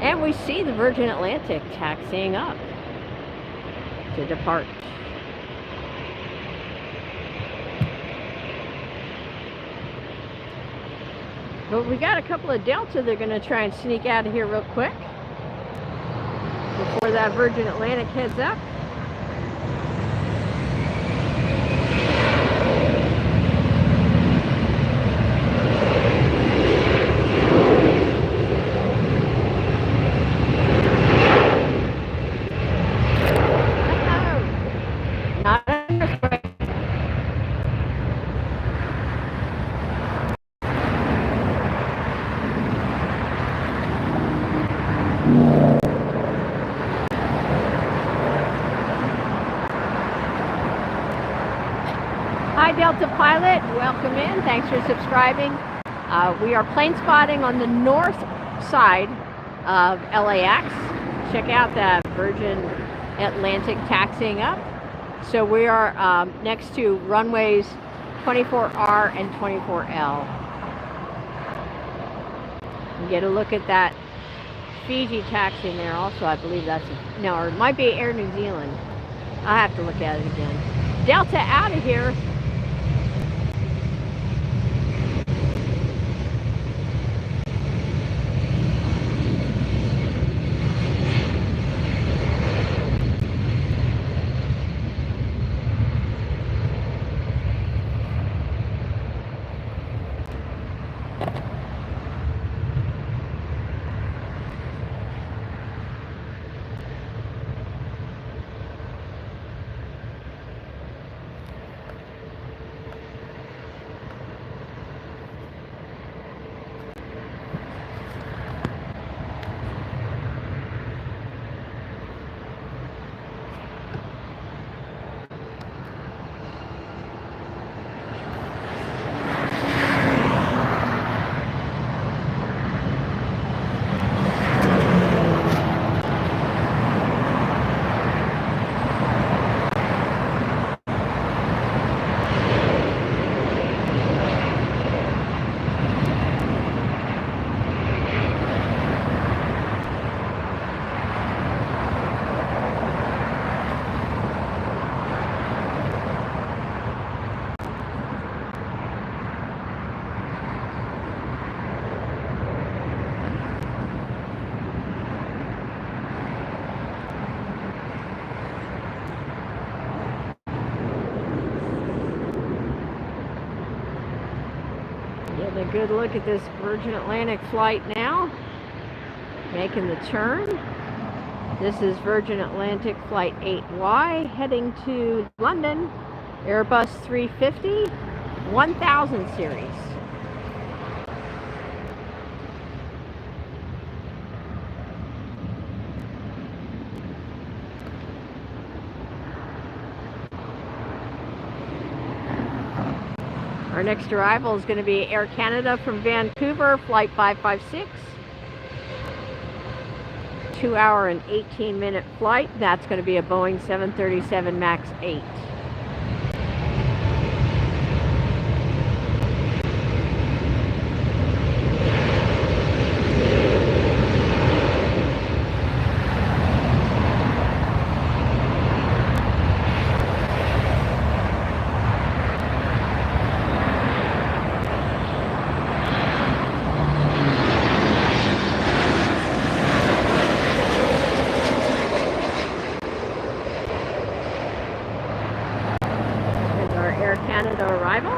And we see the Virgin Atlantic taxiing up to depart. But we got a couple of Delta they're going to try and sneak out of here real quick before that Virgin Atlantic heads up. Hi Delta Pilot, welcome in. Thanks for subscribing. We are plane spotting on the north side of LAX. Check out that Virgin Atlantic taxiing up. So we are next to runways 24R and 24L. You get a look at that Fiji taxi in there also. I believe that's, no, or it might be Air New Zealand. I'll have to look at it again. Delta out of here. Getting a good look at this Virgin Atlantic flight now, making the turn. This is Virgin Atlantic Flight 8Y heading to London, Airbus 350, 1000 series. Our next arrival is going to be Air Canada from Vancouver, Flight 556. 2-hour and 18-minute flight. That's going to be a Boeing 737 MAX 8. Canada arrival.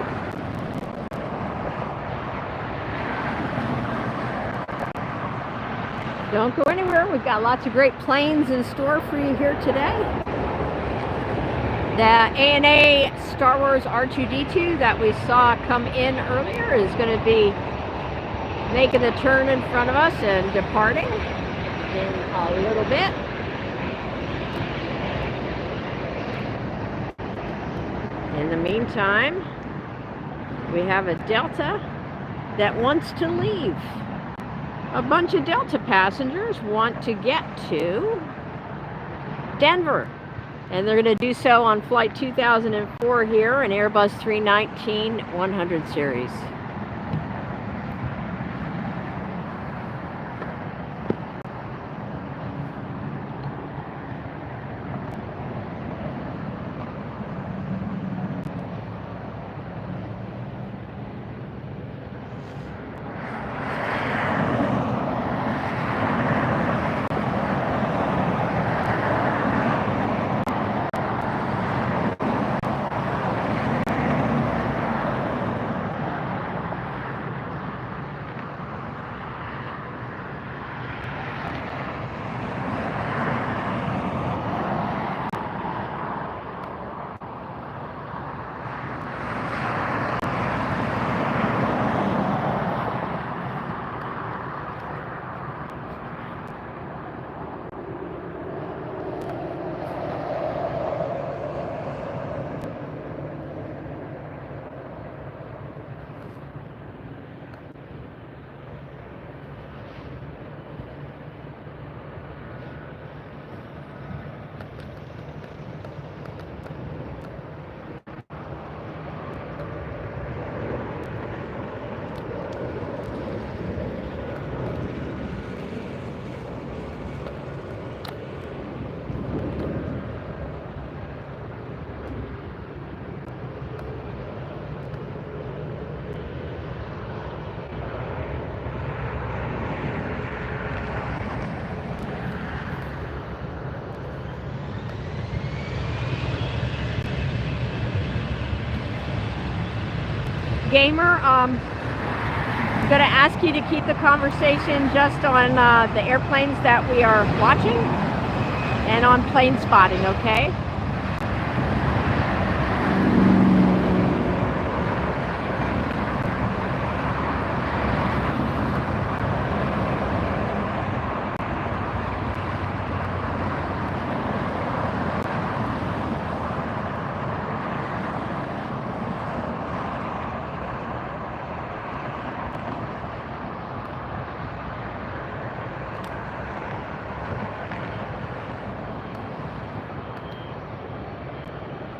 Don't go anywhere. We've got lots of great planes in store for you here today. The ANA Star Wars R2-D2 that we saw come in earlier is going to be making the turn in front of us and departing in a little bit. In the meantime, we have a Delta that wants to leave. A bunch of Delta passengers want to get to Denver, and they're going to do so on flight 2004 here, an Airbus 319-100 series. gamer, I'm going to ask you to keep the conversation just on the airplanes that we are watching and on Planespotting, okay?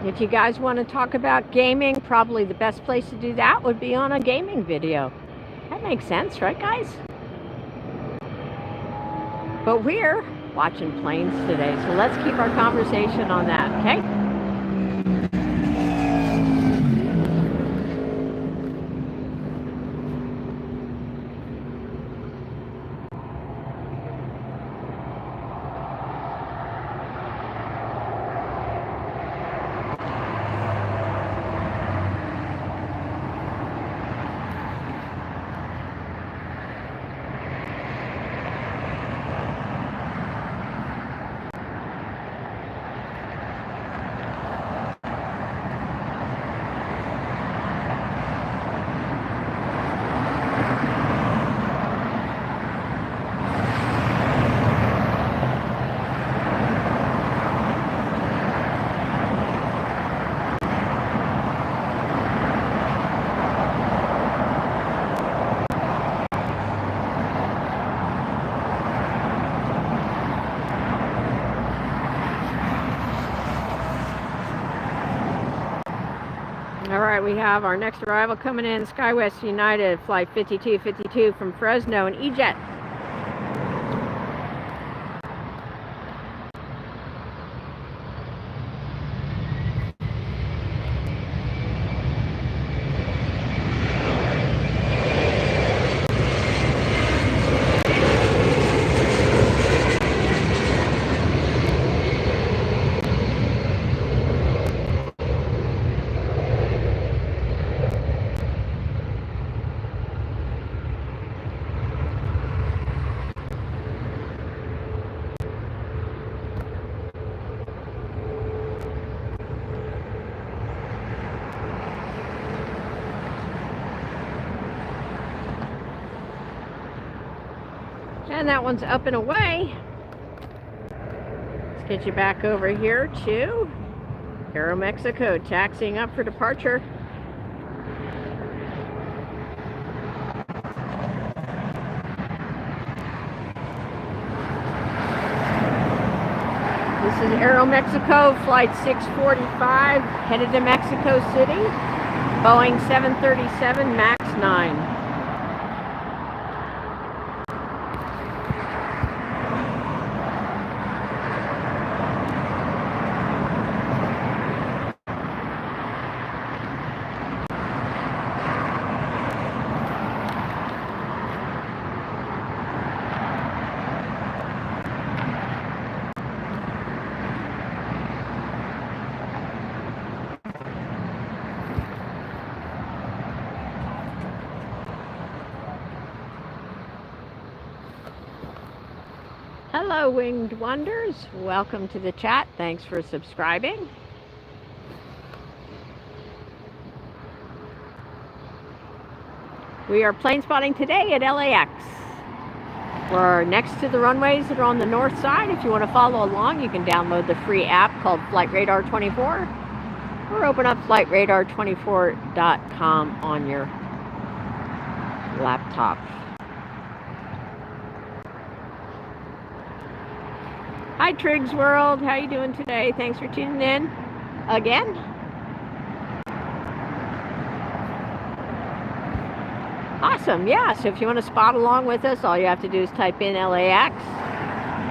If you guys want to talk about gaming, probably the best place to do that would be on a gaming video. That makes sense, right, guys? But we're watching planes today, so let's keep our conversation on that, okay? All right, we have our next arrival coming in, SkyWest United, flight 5252 from Fresno and E-Jet. And that one's up and away. Let's get you back over here to Aeromexico, taxiing up for departure. This is Aeromexico, flight 645, headed to Mexico City, Boeing 737 MAX 9. Hello, Winged Wonders. Welcome to the chat. Thanks for subscribing. We are plane spotting today at LAX. We're next to the runways that are on the north side. If you want to follow along, you can download the free app called Flight Radar 24 or open up flightradar24.com on your laptop. Hi Triggs World, how you doing today? Thanks for tuning in again. Awesome, yeah, so if you want to spot along with us, all you have to do is type in LAX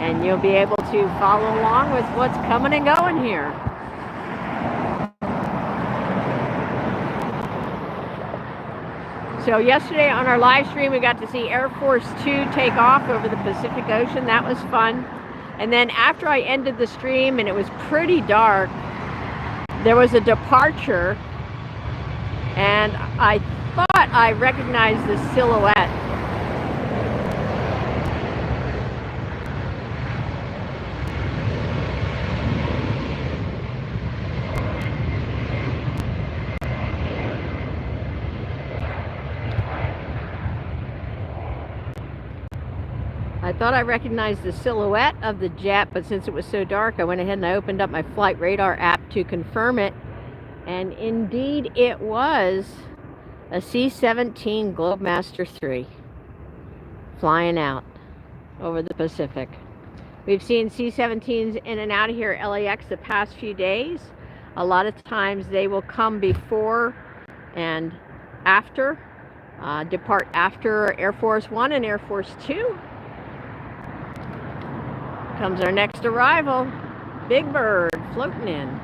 and you'll be able to follow along with what's coming and going here. So yesterday on our live stream we got to see Air Force 2 take off over the Pacific Ocean. That was fun. And then after I ended the stream and it was pretty dark, there was a departure, and I thought I recognized the silhouette. I thought I recognized the silhouette of the jet, but since it was so dark, I went ahead and I opened up my flight radar app to confirm it. And indeed, it was a C-17 Globemaster III flying out over the Pacific. We've seen C-17s in and out of here at LAX the past few days. A lot of times they will come before and after, depart after Air Force One and Air Force Two. Comes our next arrival, Big Bird floating in.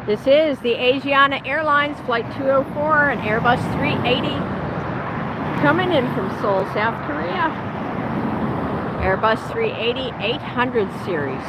This is the Asiana Airlines Flight 204, an Airbus 380, coming in from Seoul, South Korea. Airbus 380 800 series.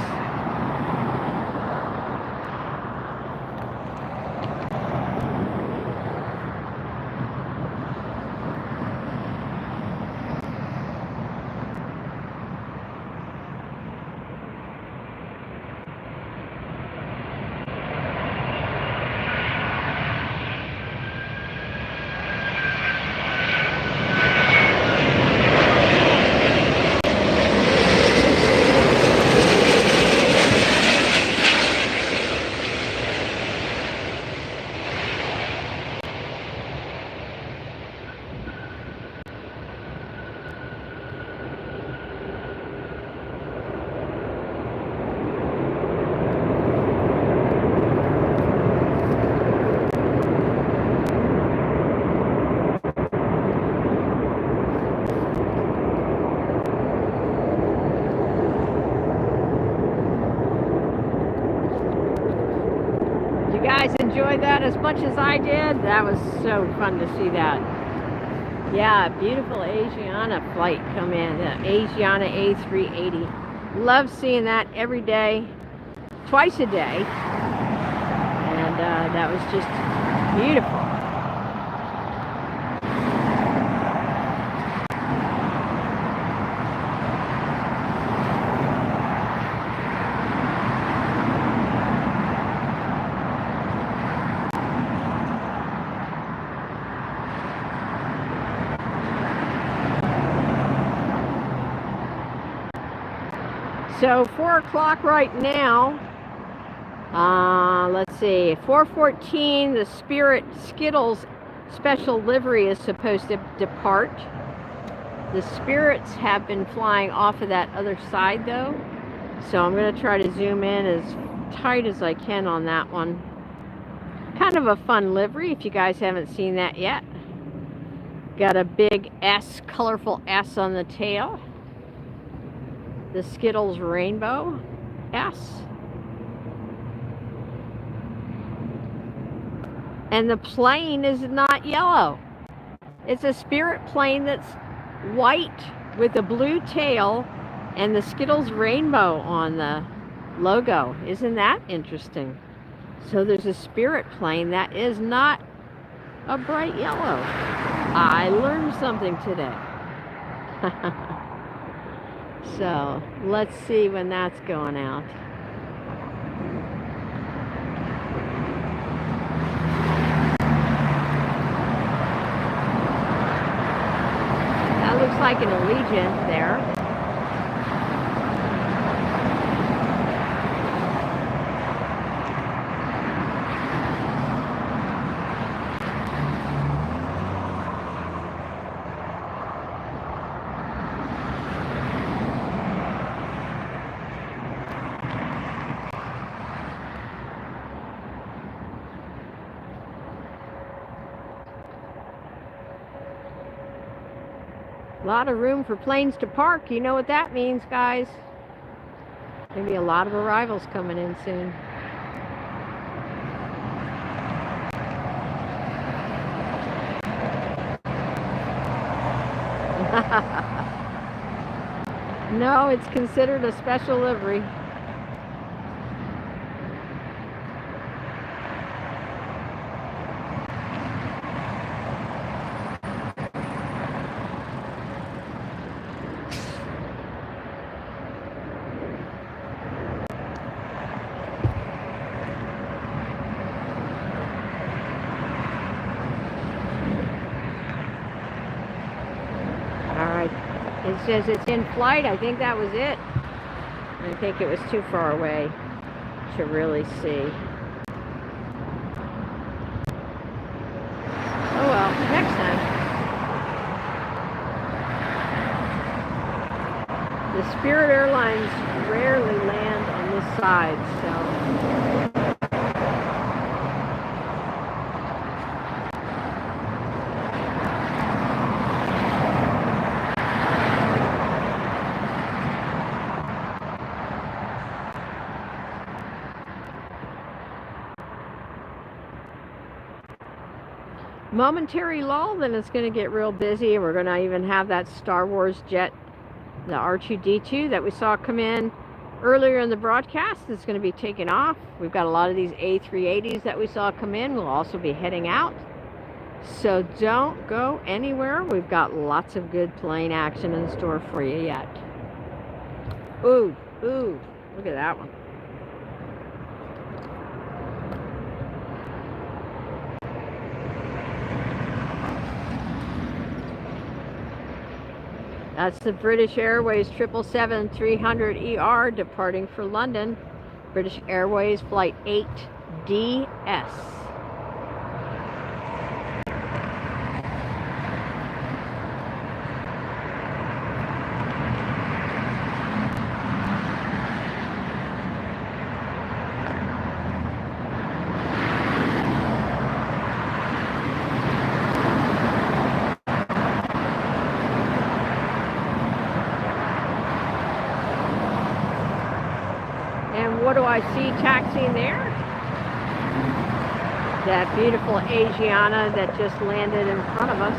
Guys enjoyed that as much as I did. That was so fun to see that. Yeah, beautiful Asiana flight come in, the Asiana A380. Love seeing that every day, twice a day, and that was just beautiful. So 4 o'clock right now. Let's see, 4:14. The Spirit Skittles special livery is supposed to depart. The Spirits have been flying off of that other side though, so I'm going to try to zoom in as tight as I can on that one. Kind of a fun livery if you guys haven't seen that yet. Got a big S, colorful S on the tail. The Skittles rainbow S. And the plane is not yellow. It's a Spirit plane that's white with a blue tail and the Skittles rainbow on the logo. Isn't that interesting? So there's a Spirit plane that is not a bright yellow. I learned something today. So let's see when that's going out. That looks like an Allegiant there. A lot of room for planes to park. You know what that means, guys. Maybe a lot of arrivals coming in soon. No, it's considered a special livery. It says it's in flight. I think that was it. I think it was too far away to really see. Oh well, next time. The Spirit Airlines rarely land on this side, so. Momentary lull, then it's going to get real busy. We're going to even have that Star Wars jet, the R2-D2 that we saw come in earlier in the broadcast. It's going to be taking off. We've got a lot of these A380s that we saw come in. We'll also be heading out. So don't go anywhere. We've got lots of good plane action in store for you yet. Ooh, look at that one. That's the British Airways 777-300ER departing for London. British Airways Flight 8DS. What do I see taxiing there? That beautiful Asiana that just landed in front of us.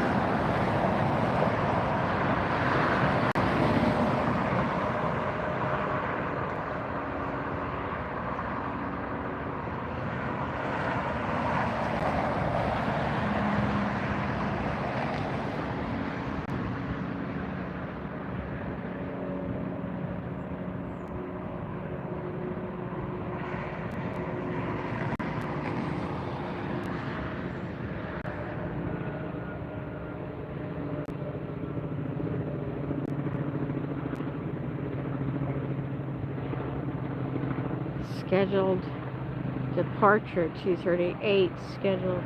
Scheduled departure 2:38, scheduled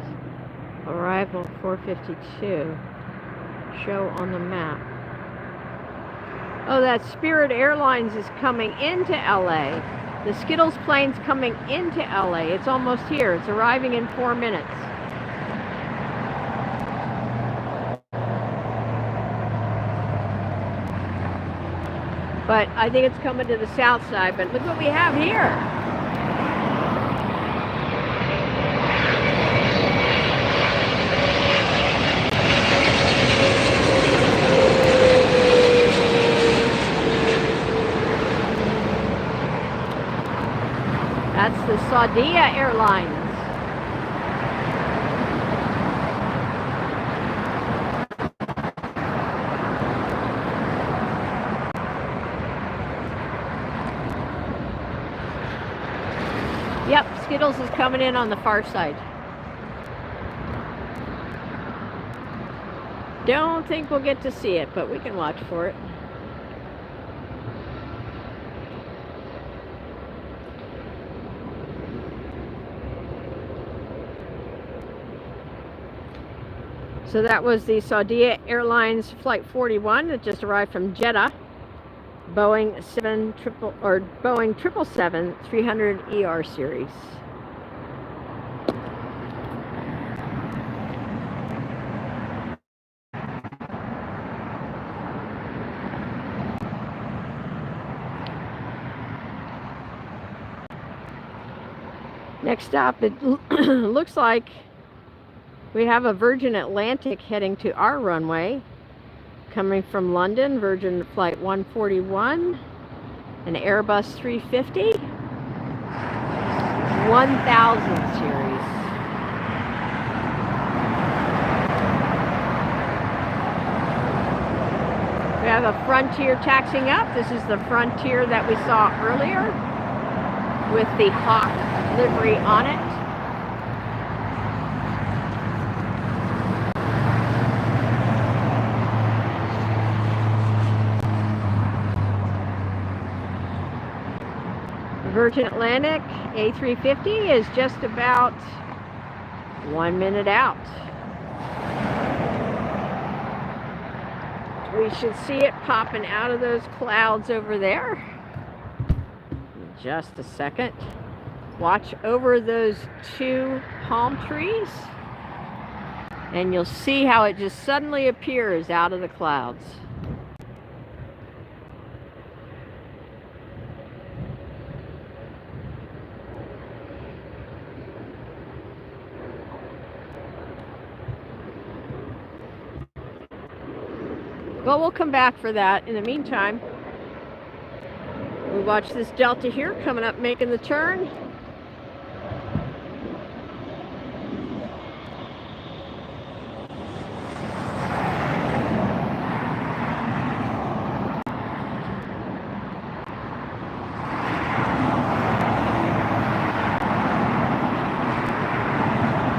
arrival 4:52. Show on the map. Oh, that Spirit Airlines is coming into LA. The Skittles plane's coming into LA. It's almost here. It's arriving in 4 minutes. But I think it's coming to the south side. But look what we have here. That's the Saudia Airlines. Yep, Skittles is coming in on the far side. Don't think we'll get to see it, but we can watch for it. So that was the Saudia Airlines Flight 41 that just arrived from Jeddah. Boeing 777-300ER series. Next up, it looks like we have a Virgin Atlantic heading to our runway. Coming from London, Virgin Flight 141, an Airbus 350, 1000 series. We have a Frontier taxiing up. This is the Frontier that we saw earlier with the Hawk livery on it. Virgin Atlantic A380 is just about 1 minute out. We should see it popping out of those clouds over there. In just a second. Watch over those 2 palm trees, and you'll see how it just suddenly appears out of the clouds. Well, we'll come back for that. In the meantime, we watch this Delta here coming up, making the turn.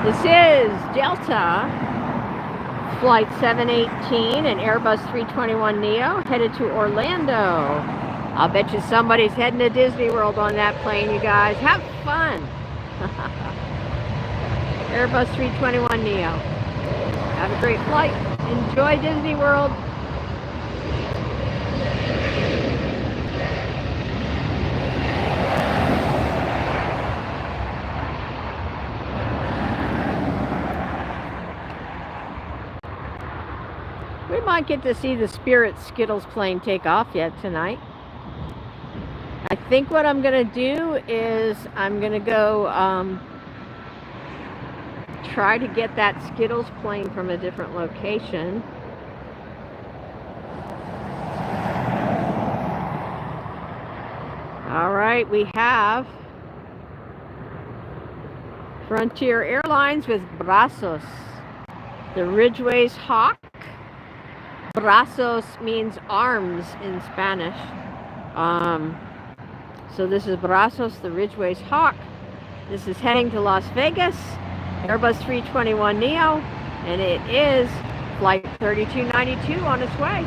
This is Delta Flight 718, an Airbus 321neo, headed to Orlando. I'll bet you somebody's heading to Disney World on that plane, you guys. Have fun. Airbus 321neo. Have a great flight. Enjoy Disney World. We might get to see the Spirit Skittles plane take off yet tonight. I think what I'm going to do is I'm going to go try to get that Skittles plane from a different location. All right, we have Frontier Airlines with Brazos, the Ridgeway's Hawk. Brazos means arms in Spanish. So this is Brazos, the Ridgeway's Hawk. This is heading to Las Vegas, Airbus 321neo, and it is Flight 3292 on its way.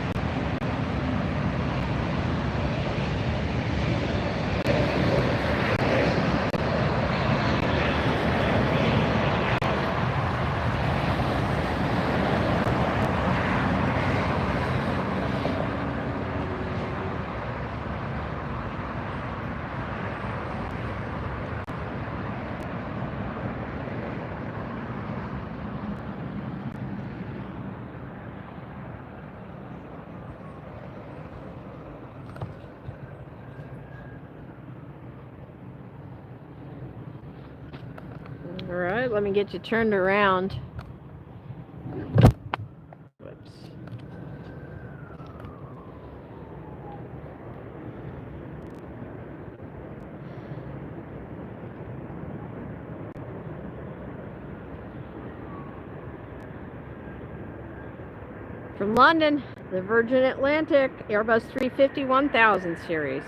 All right, let me get you turned around. Whoops. From London, the Virgin Atlantic Airbus 350 1000 series.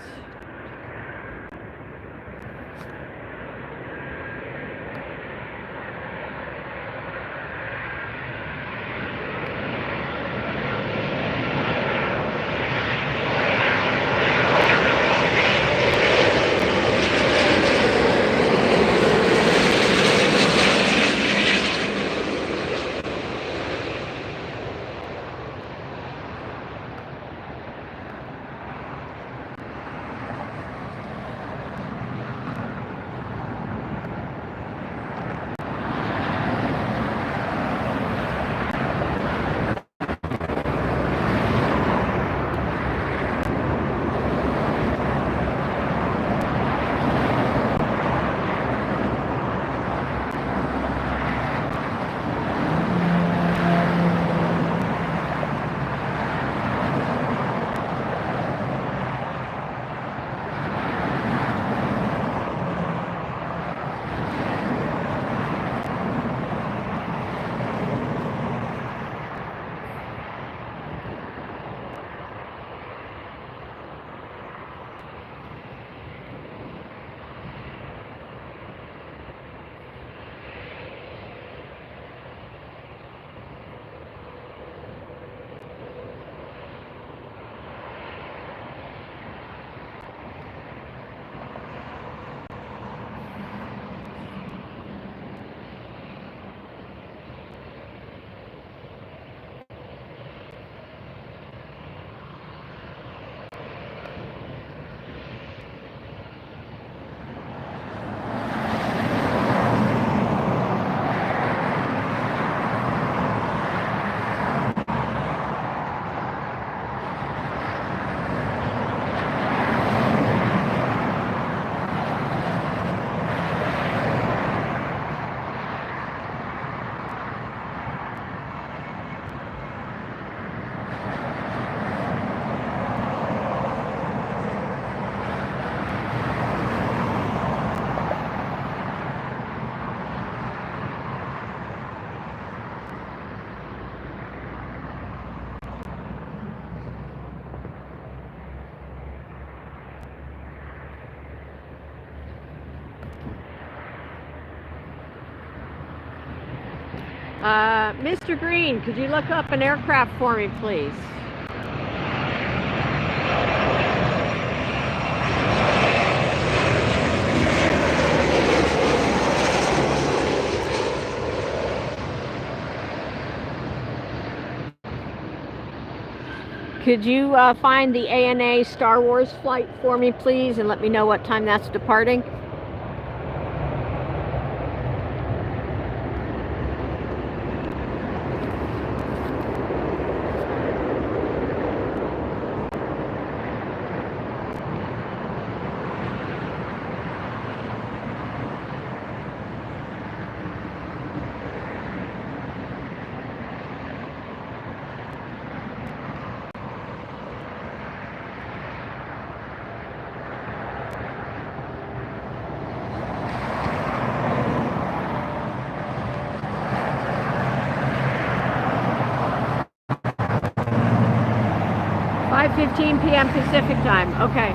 Mr. Green, could you look up an aircraft for me, please? Could you find the ANA Star Wars flight for me, please, and let me know what time that's departing? .15 p.m. Pacific time. Okay.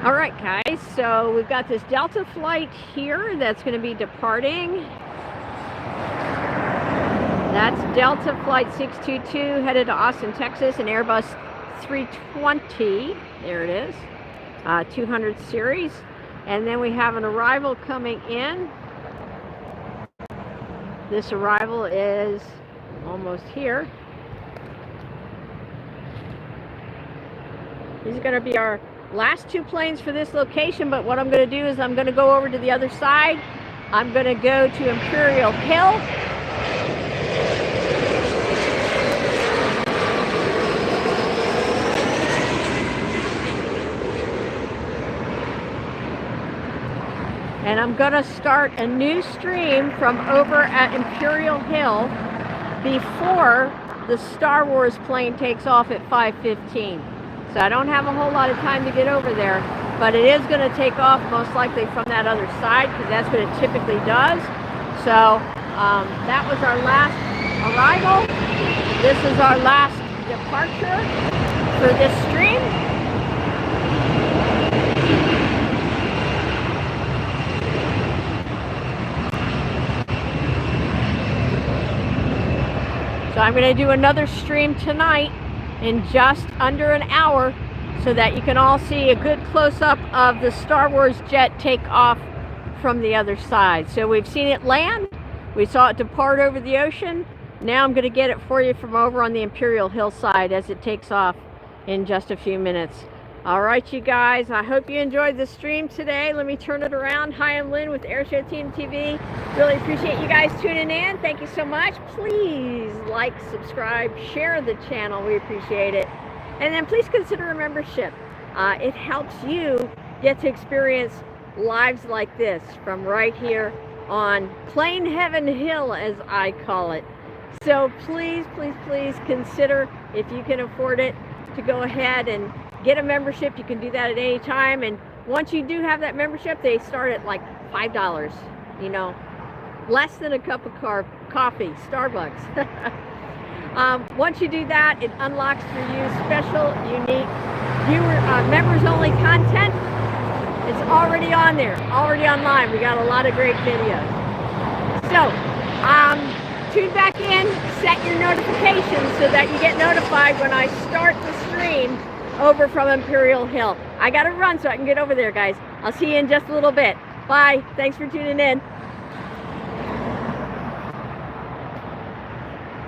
All right, guys. So we've got this Delta flight here that's going to be departing. That's Delta Flight 622 headed to Austin, Texas, an Airbus 320. There it is, 200 series. And then we have an arrival coming in. This arrival is almost here. These are going to be our last two planes for this location, but what I'm going to do is I'm going to go over to the other side. I'm going to go to Imperial Hill. And I'm going to start a new stream from over at Imperial Hill before the Star Wars plane takes off at 5:15. So I don't have a whole lot of time to get over there, but it is going to take off most likely from that other side because that's what it typically does. So that was our last arrival. This is our last departure for this stream. So I'm going to do another stream tonight in just under an hour so that you can all see a good close-up of the Star Wars jet take off from the other side. So we've seen it land, we saw it depart over the ocean. Now I'm going to get it for you from over on the Imperial Hill side as it takes off in just a few minutes. All right, you guys, I hope you enjoyed the stream today. Let me turn it around. Hi, I'm Lynn with AirshowTeamTV. Really appreciate you guys tuning in. Thank you so much. Please like, subscribe, share the channel. We appreciate it. And then please consider a membership. It helps you get to experience lives like this from right here on Plane Heaven Hill, as I call it. So please, please, please consider, if you can afford it, to go ahead and get a membership. You can do that at any time, and once you do have that membership, they start at like $5, you know, less than a cup of coffee, Starbucks. Once you do that, it unlocks for you special, unique members only content. It's already on there, already online. We got a lot of great videos. So tune back in, set your notifications so that you get notified when I start the stream over from Imperial Hill. I gotta run so I can get over there, guys. I'll see you in just a little bit. Bye. Thanks for tuning in.